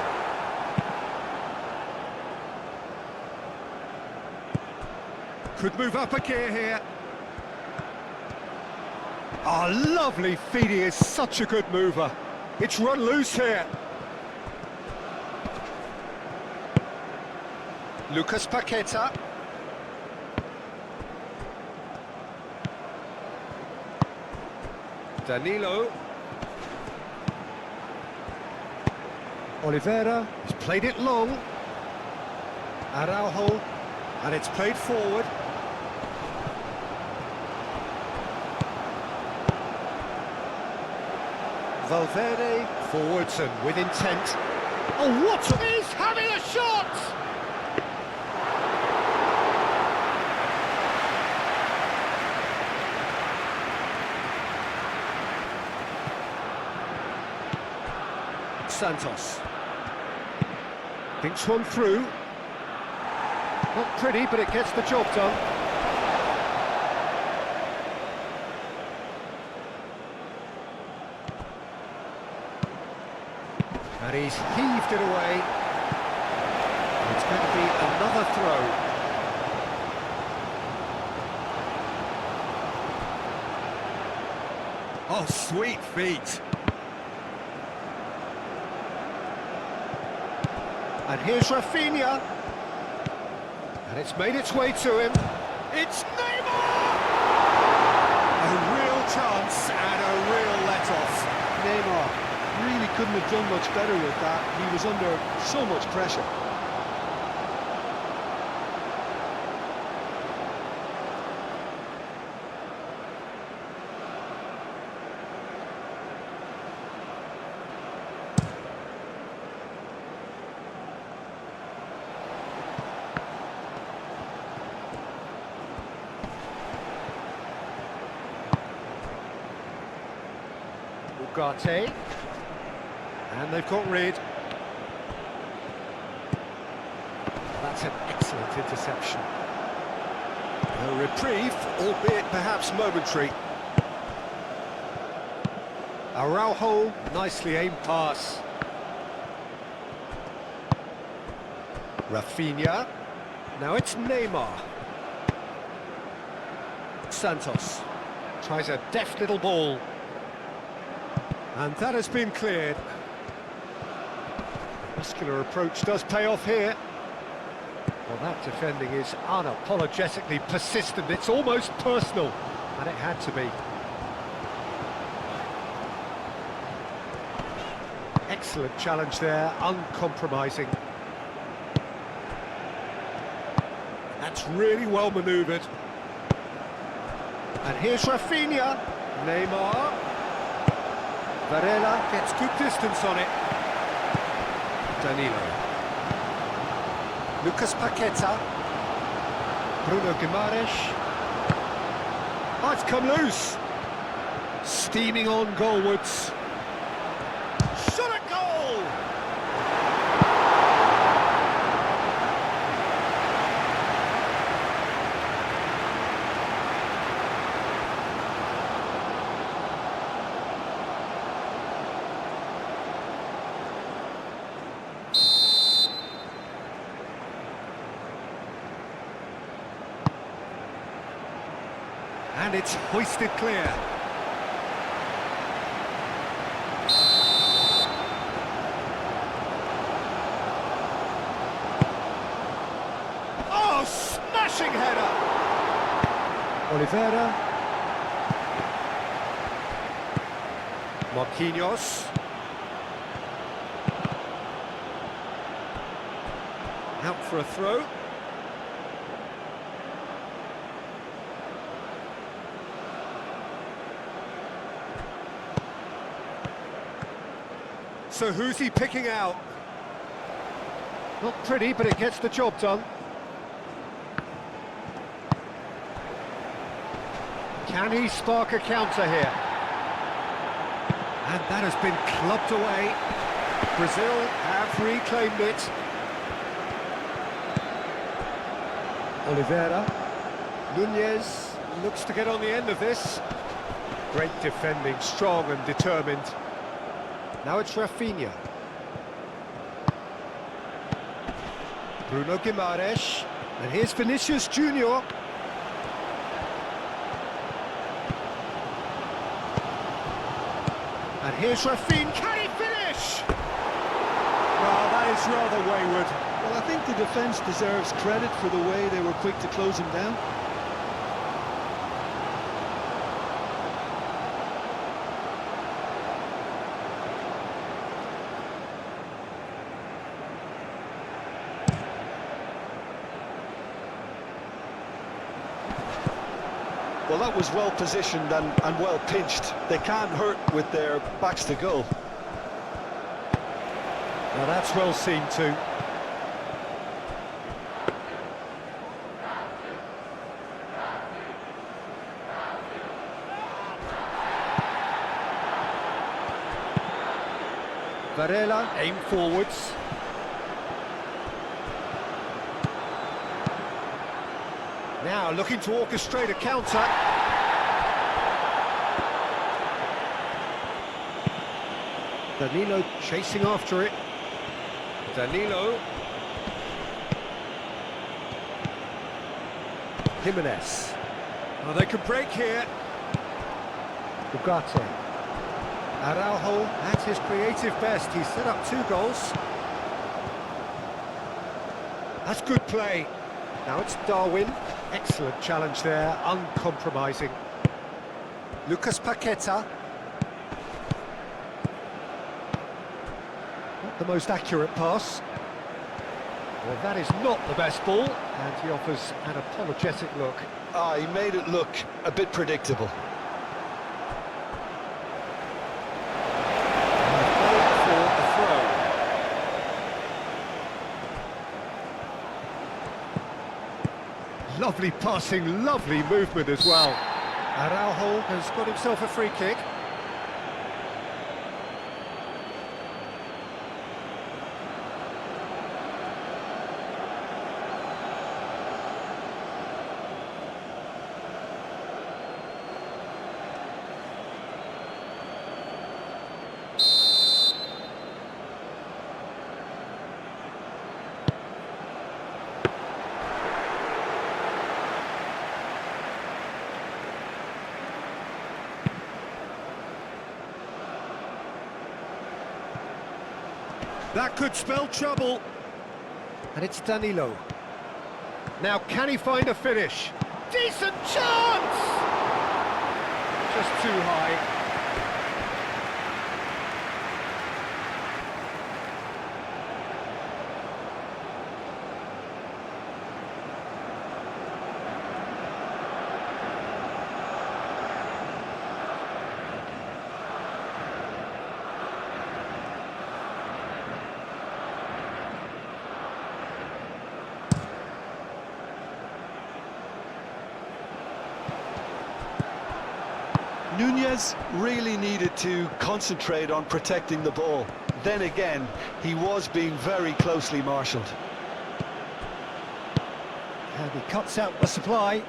Could move up a gear here. Oh, lovely feet. He is such a good mover. It's run loose here. Lucas Paqueta. Danilo. Oliveira has played it long. Araujo, and it's played forward. Valverde forwards and with intent. Oh, what? He's having a shot! Santos thinks one through. Not pretty, but it gets the job done. And he's heaved it away. It's going to be another throw. Oh, sweet feet. And here's Rafinha. And it's made its way to him. It's Neymar! A real chance and a real let-off. Neymar really couldn't have done much better with that. He was under so much pressure. Ugarte. And they've got rid. That's an excellent interception. A reprieve, albeit perhaps momentary. Araujo, nicely aimed pass. Rafinha. Now it's Neymar. Santos tries a deft little ball. And that has been cleared. Muscular approach does pay off here. Well, that defending is unapologetically persistent. It's almost personal, and it had to be. Excellent challenge there, uncompromising. That's really well manoeuvred. And here's Rafinha. Neymar. Varela gets good distance on it. Danilo. Lucas Paqueta. Bruno Guimaraes. Oh, it's come loose. Steaming on goalwards. Shot at goal! And it's hoisted clear. Oh, smashing header! Oliveira. Marquinhos. Out for a throw. So who's he picking out? Not pretty, but it gets the job done. Can he spark a counter here? And that has been clubbed away. Brazil have reclaimed it. Oliveira. Nunez looks to get on the end of this. Great defending, strong and determined. Now it's Rafinha. Bruno Guimaraes. And here's Vinicius Junior. And here's Rafinha. Can he finish? Well, that is rather wayward. Well, I think the defence deserves credit for the way they were quick to close him down. Well, that was well positioned and well pinched. They can't hurt with their backs to goal. Now that's well seen too. Varela aim forwards. Now looking to orchestrate a counter. Danilo chasing after it. Danilo. Jimenez. Oh, they can break here. Ugarte. Araujo at his creative best. He's set up 2 goals. That's good play. Now it's Darwin. Excellent challenge there, uncompromising. Lucas Paqueta. Not the most accurate pass. Well, that is not the best ball, and he offers an apologetic look. Ah, he made it look a bit predictable. Lovely passing, lovely movement as well. Araujo has got himself a free kick. That could spell trouble. And it's Danilo. Now, can he find a finish? Decent chance! Just too high. Nunez really needed to concentrate on protecting the ball. Then again, he was being very closely marshalled. And he cuts out the supply.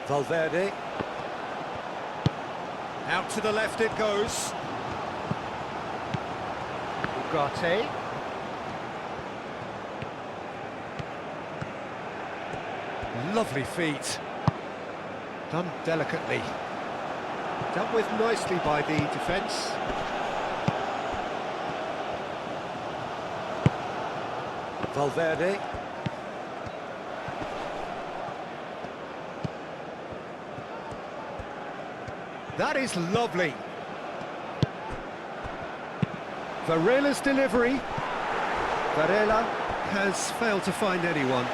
Valverde. Out to the left it goes. Ugarte. Lovely feet. Done delicately. Dealt with nicely by the defence. Valverde. That is lovely. Varela's delivery. Varela has failed to find anyone.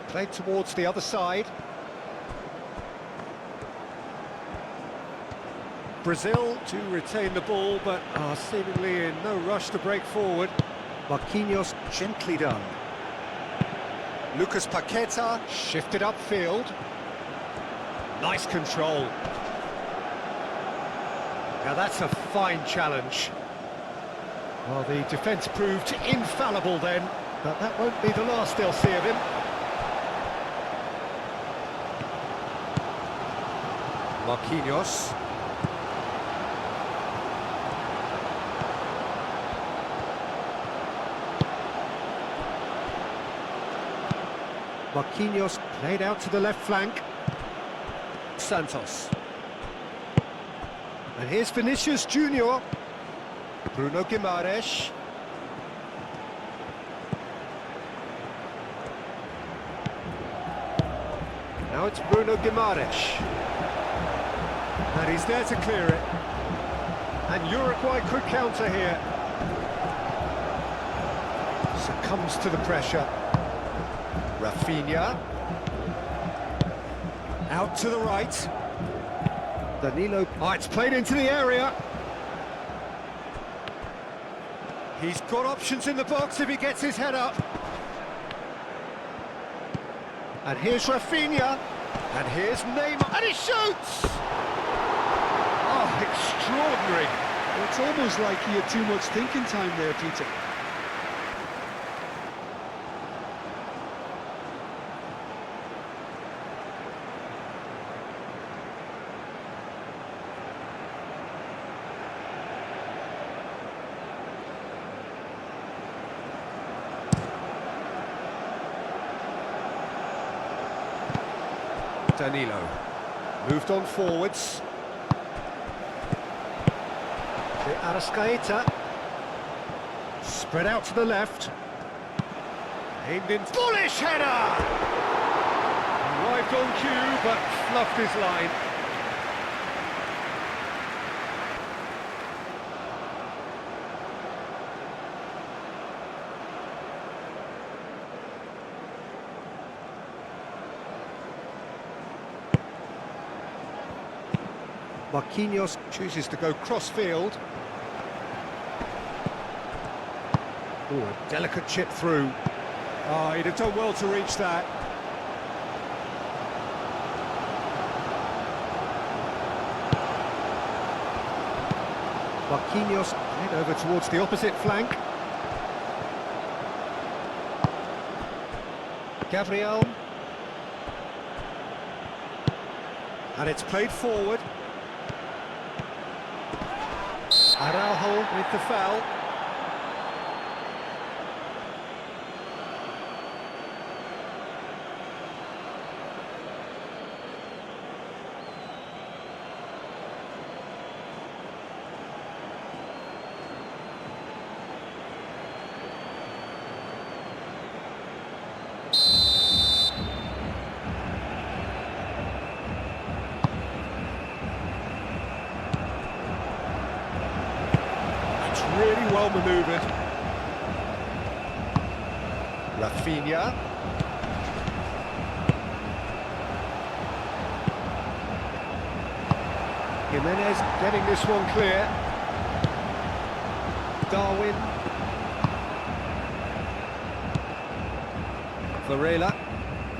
Played towards the other side. Brazil to retain the ball, but are seemingly in no rush to break forward. Marquinhos gently done. Lucas Paqueta shifted upfield. Nice control. Now that's a fine challenge. Well, the defence proved infallible then, but that won't be the last they'll see of him. Marquinhos. Marquinhos played out to the left flank. Santos. And here's Vinicius Junior. Bruno Guimaraes. Now it's Bruno Guimaraes. And he's there to clear it. And Uruguay could counter here. Succumbs to the pressure. Rafinha. Out to the right. Danilo. Oh, it's played into the area. He's got options in the box if he gets his head up. And here's Rafinha. And here's Neymar. And he shoots! Oh, extraordinary. It's almost like he had too much thinking time there, Peter. Danilo moved on forwards. De Arrascaeta spread out to the left. Aimed in. Bullish header! Arrived on cue, but fluffed his line. Marquinhos chooses to go cross-field. Oh, a delicate chip through. Oh, he'd have done well to reach that. Marquinhos head over towards the opposite flank. Gabriel. And it's played forward. Araujo with the foul. Really well manoeuvred. Rafinha. Jimenez getting this one clear. Darwin.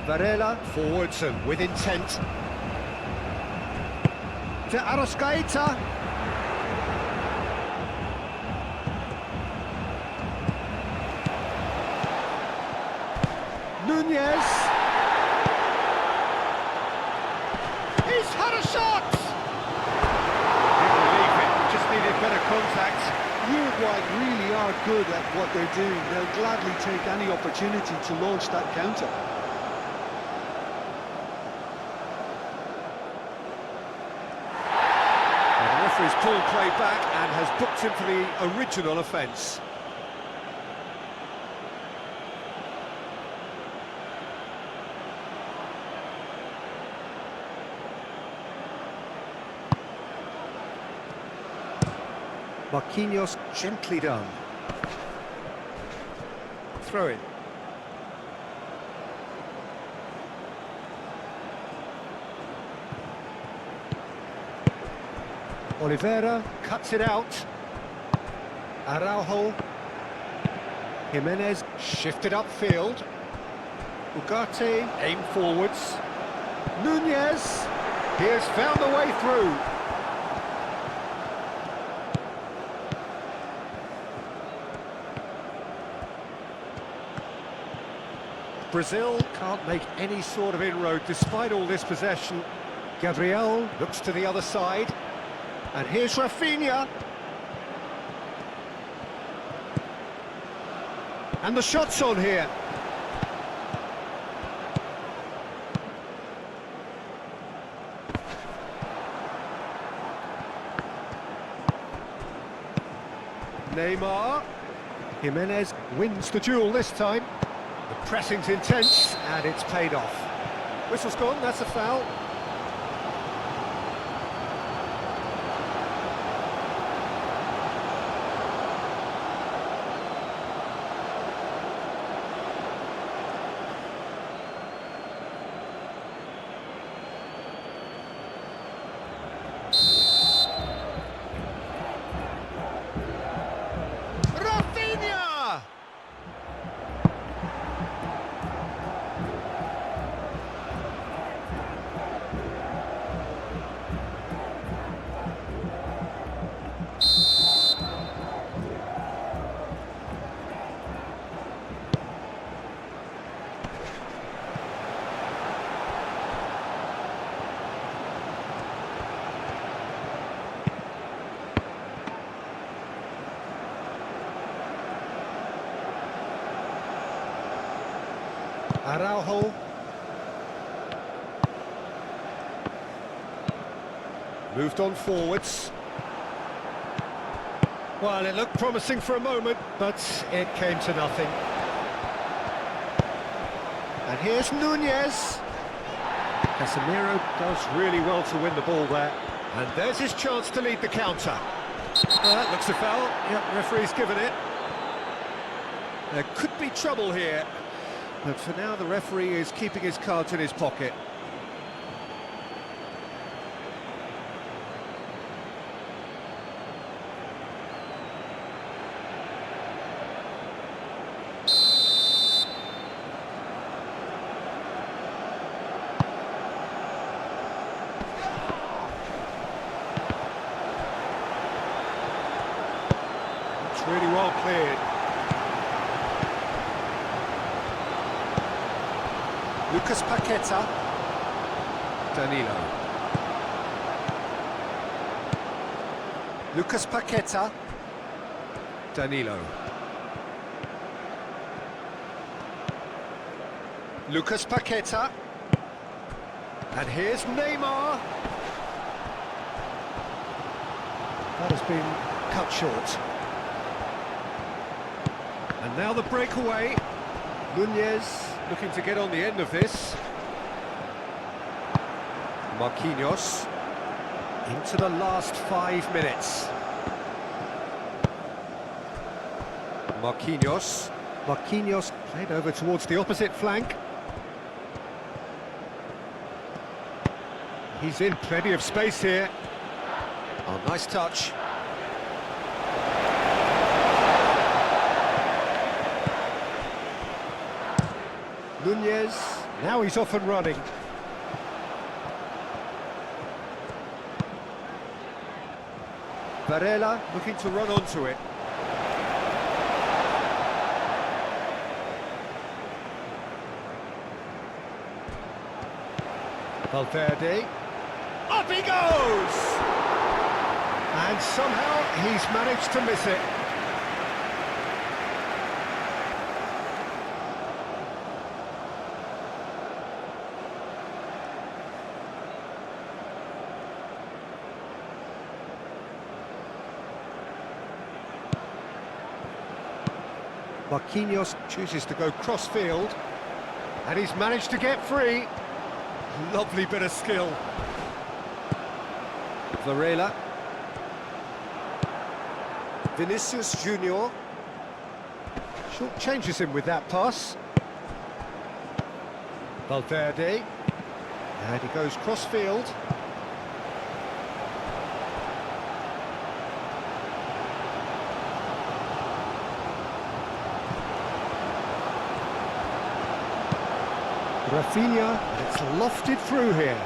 Varela forwards and with intent. To Arrascaeta. Nunez. He's had a shot! Didn't leave it, just needed better contact. Uruguay really are good at what they're doing. They'll gladly take any opportunity to launch that counter. And the referee's pulled play back and has booked him for the original offence. Marquinhos gently done. Throw in. Oliveira cuts it out. Araujo. Jimenez shifted upfield. Ugarte aimed forwards. Nunez. He has found a way through. Brazil can't make any sort of inroad despite all this possession. Gabriel looks to the other side. And here's Rafinha. And the shot's on here. Neymar. Jimenez wins the duel this time. The pressing's intense, and it's paid off. Whistle's gone, that's a foul. Rafinha! Araujo. Moved on forwards. Well, it looked promising for a moment, but it came to nothing. And here's Nunez. Casemiro does really well to win the ball there. And there's his chance to lead the counter. That looks a foul. Yep, referee's given it. There could be trouble here. But for now, the referee is keeping his cards in his pocket. It's really well cleared. Lucas Paqueta. Danilo. Lucas Paqueta. Danilo. Lucas Paqueta. And here's Neymar. That has been cut short. And now the breakaway. Nunez looking to get on the end of this. Marquinhos into the last 5 minutes. Marquinhos played over towards the opposite flank. He's in plenty of space here. Oh, nice touch. Nunez, now he's off and running. Varela looking to run onto it. Valverde, up he goes! And somehow he's managed to miss it. Marquinhos chooses to go cross-field, and he's managed to get free. Lovely bit of skill. Varela. Vinicius Junior. Short changes him with that pass. Valverde. And he goes cross-field. Rafinha, it's lofted through here.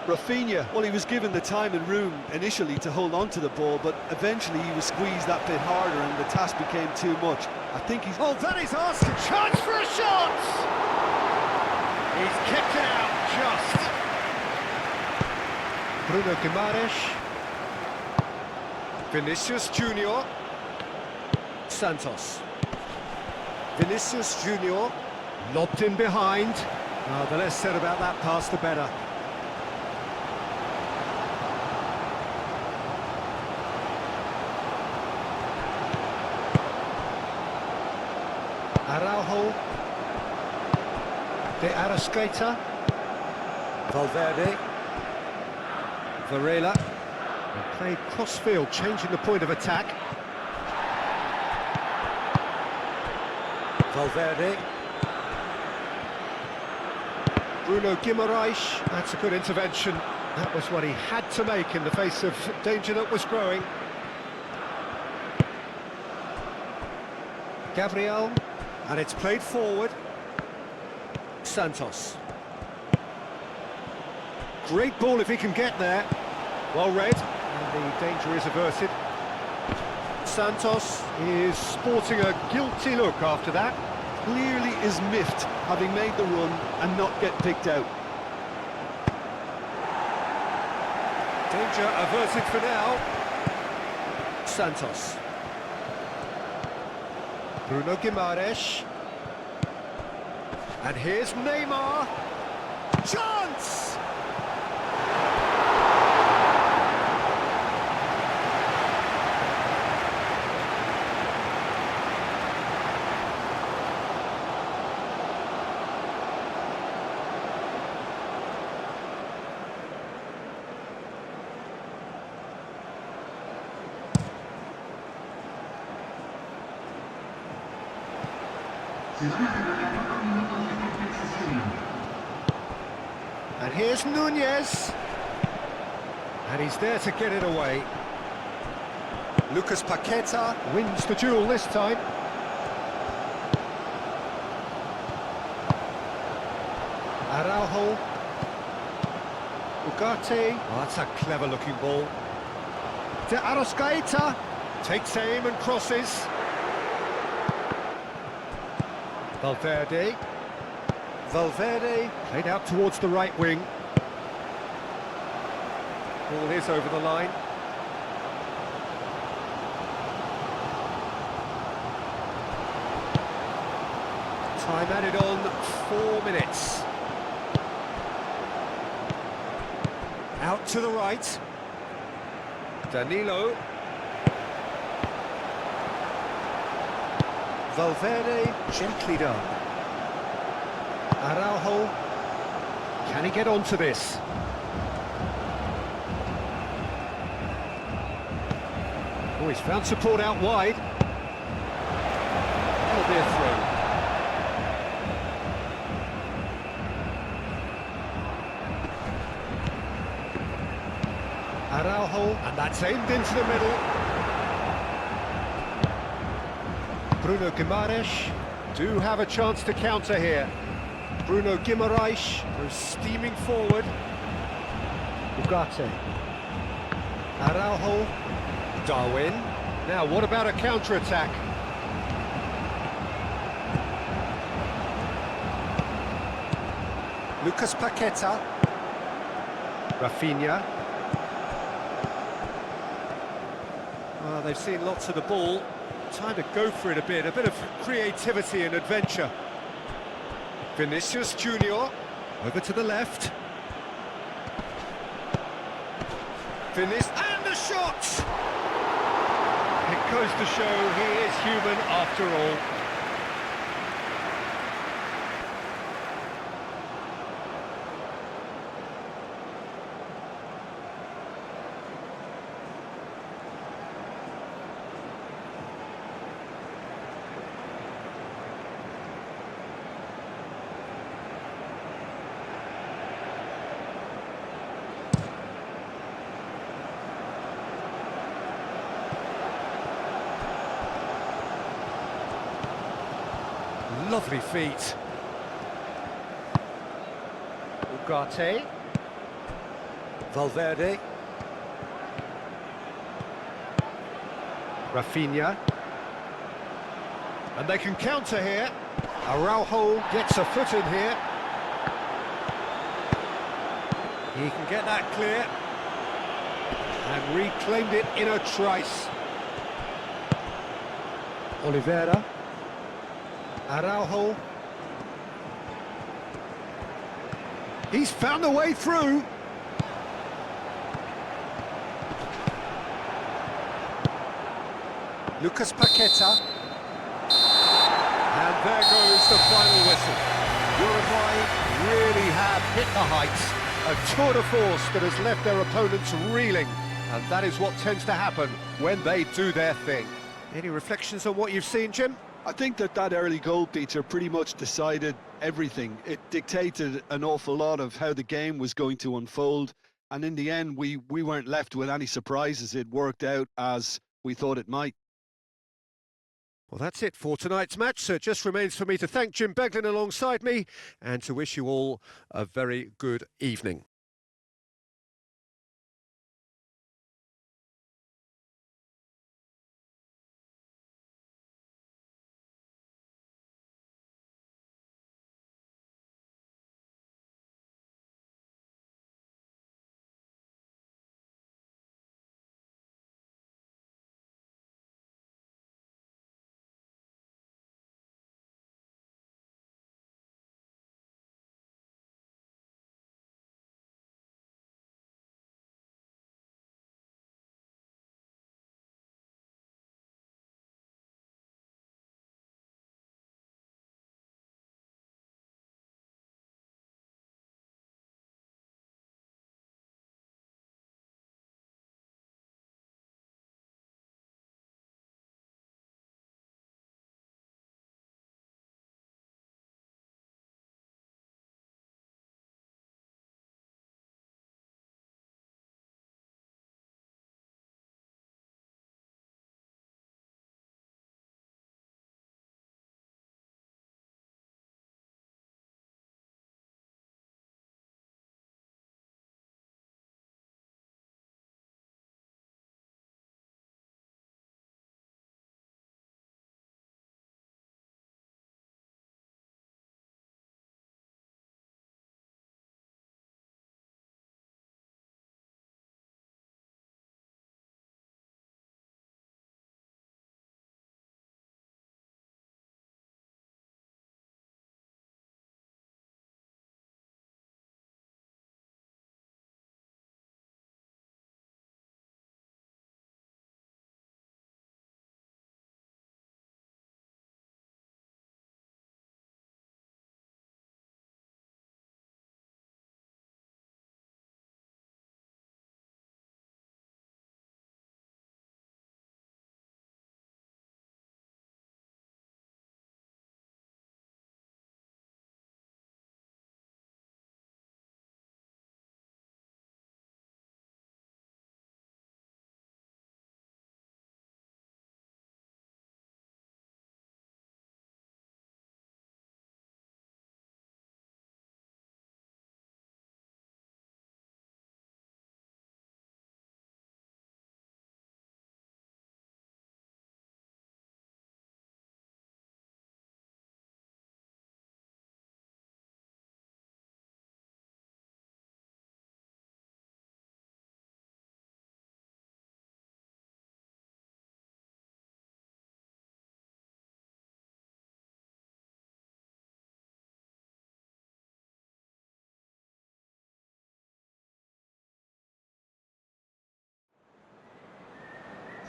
Rafinha, well, he was given the time and room initially to hold on to the ball, but eventually he was squeezed that bit harder and the task became too much. I think he's... Oh, that is asked a chance for a shot! He's kept it out just. Bruno Guimaraes. Vinicius Junior. Santos. Vinicius Junior, lobbed in behind. The less said about that pass, the better. De Arrascaeta. Valverde. Varela. And played cross-field, changing the point of attack. Valverde. Bruno Guimaraes. That's a good intervention. That was what he had to make in the face of danger that was growing. Gabriel. And it's played forward. Santos. Great ball if he can get there. Well read, and the danger is averted. Santos is sporting a guilty look after that. Clearly is miffed, having made the run and not get picked out. Danger averted for now. Santos. Bruno Guimaraes. And here's Neymar. Chance! And here's Nunez. And he's there to get it away. Lucas Paqueta wins the duel this time. Araujo. Ugarte. Oh, that's a clever-looking ball. De Arrascaeta takes aim and crosses. Valverde. Valverde played out towards the right wing. Ball is over the line. Time added on 4 minutes. Out to the right. Danilo. Valverde, gently done. Araujo, can he get onto this? Oh, he's found support out wide. That'll be a throw. Araujo, and that's aimed into the middle. Bruno Guimaraes do have a chance to counter here. Bruno Guimaraes goes steaming forward. Ugarte. Araujo. Darwin. Now, what about a counter-attack? Lucas Paqueta. Rafinha. Well, they've seen lots of the ball. Time to go for it a bit of creativity and adventure. Vinicius Junior, over to the left. Vinicius, and the shot! It goes to show he is human after all. Lovely feet. Ugarte. Valverde. Rafinha. And they can counter here. Araujo gets a foot in here. He can get that clear. And reclaimed it in a trice. Oliveira. Araujo. He's found a way through. Lucas Paqueta. And there goes the final whistle. Uruguay really have hit the heights. A tour de force that has left their opponents reeling. And that is what tends to happen when they do their thing. Any reflections on what you've seen, Jim? I think that early goal, Peter, pretty much decided everything. It dictated an awful lot of how the game was going to unfold. And in the end, we weren't left with any surprises. It worked out as we thought it might. Well, that's it for tonight's match. So it just remains for me to thank Jim Beglin alongside me and to wish you all a very good evening.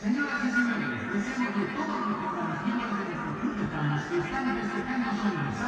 Señoras y señores, deseamos que todos los que están miembros de nuestro club de fans están festejando su aniversario.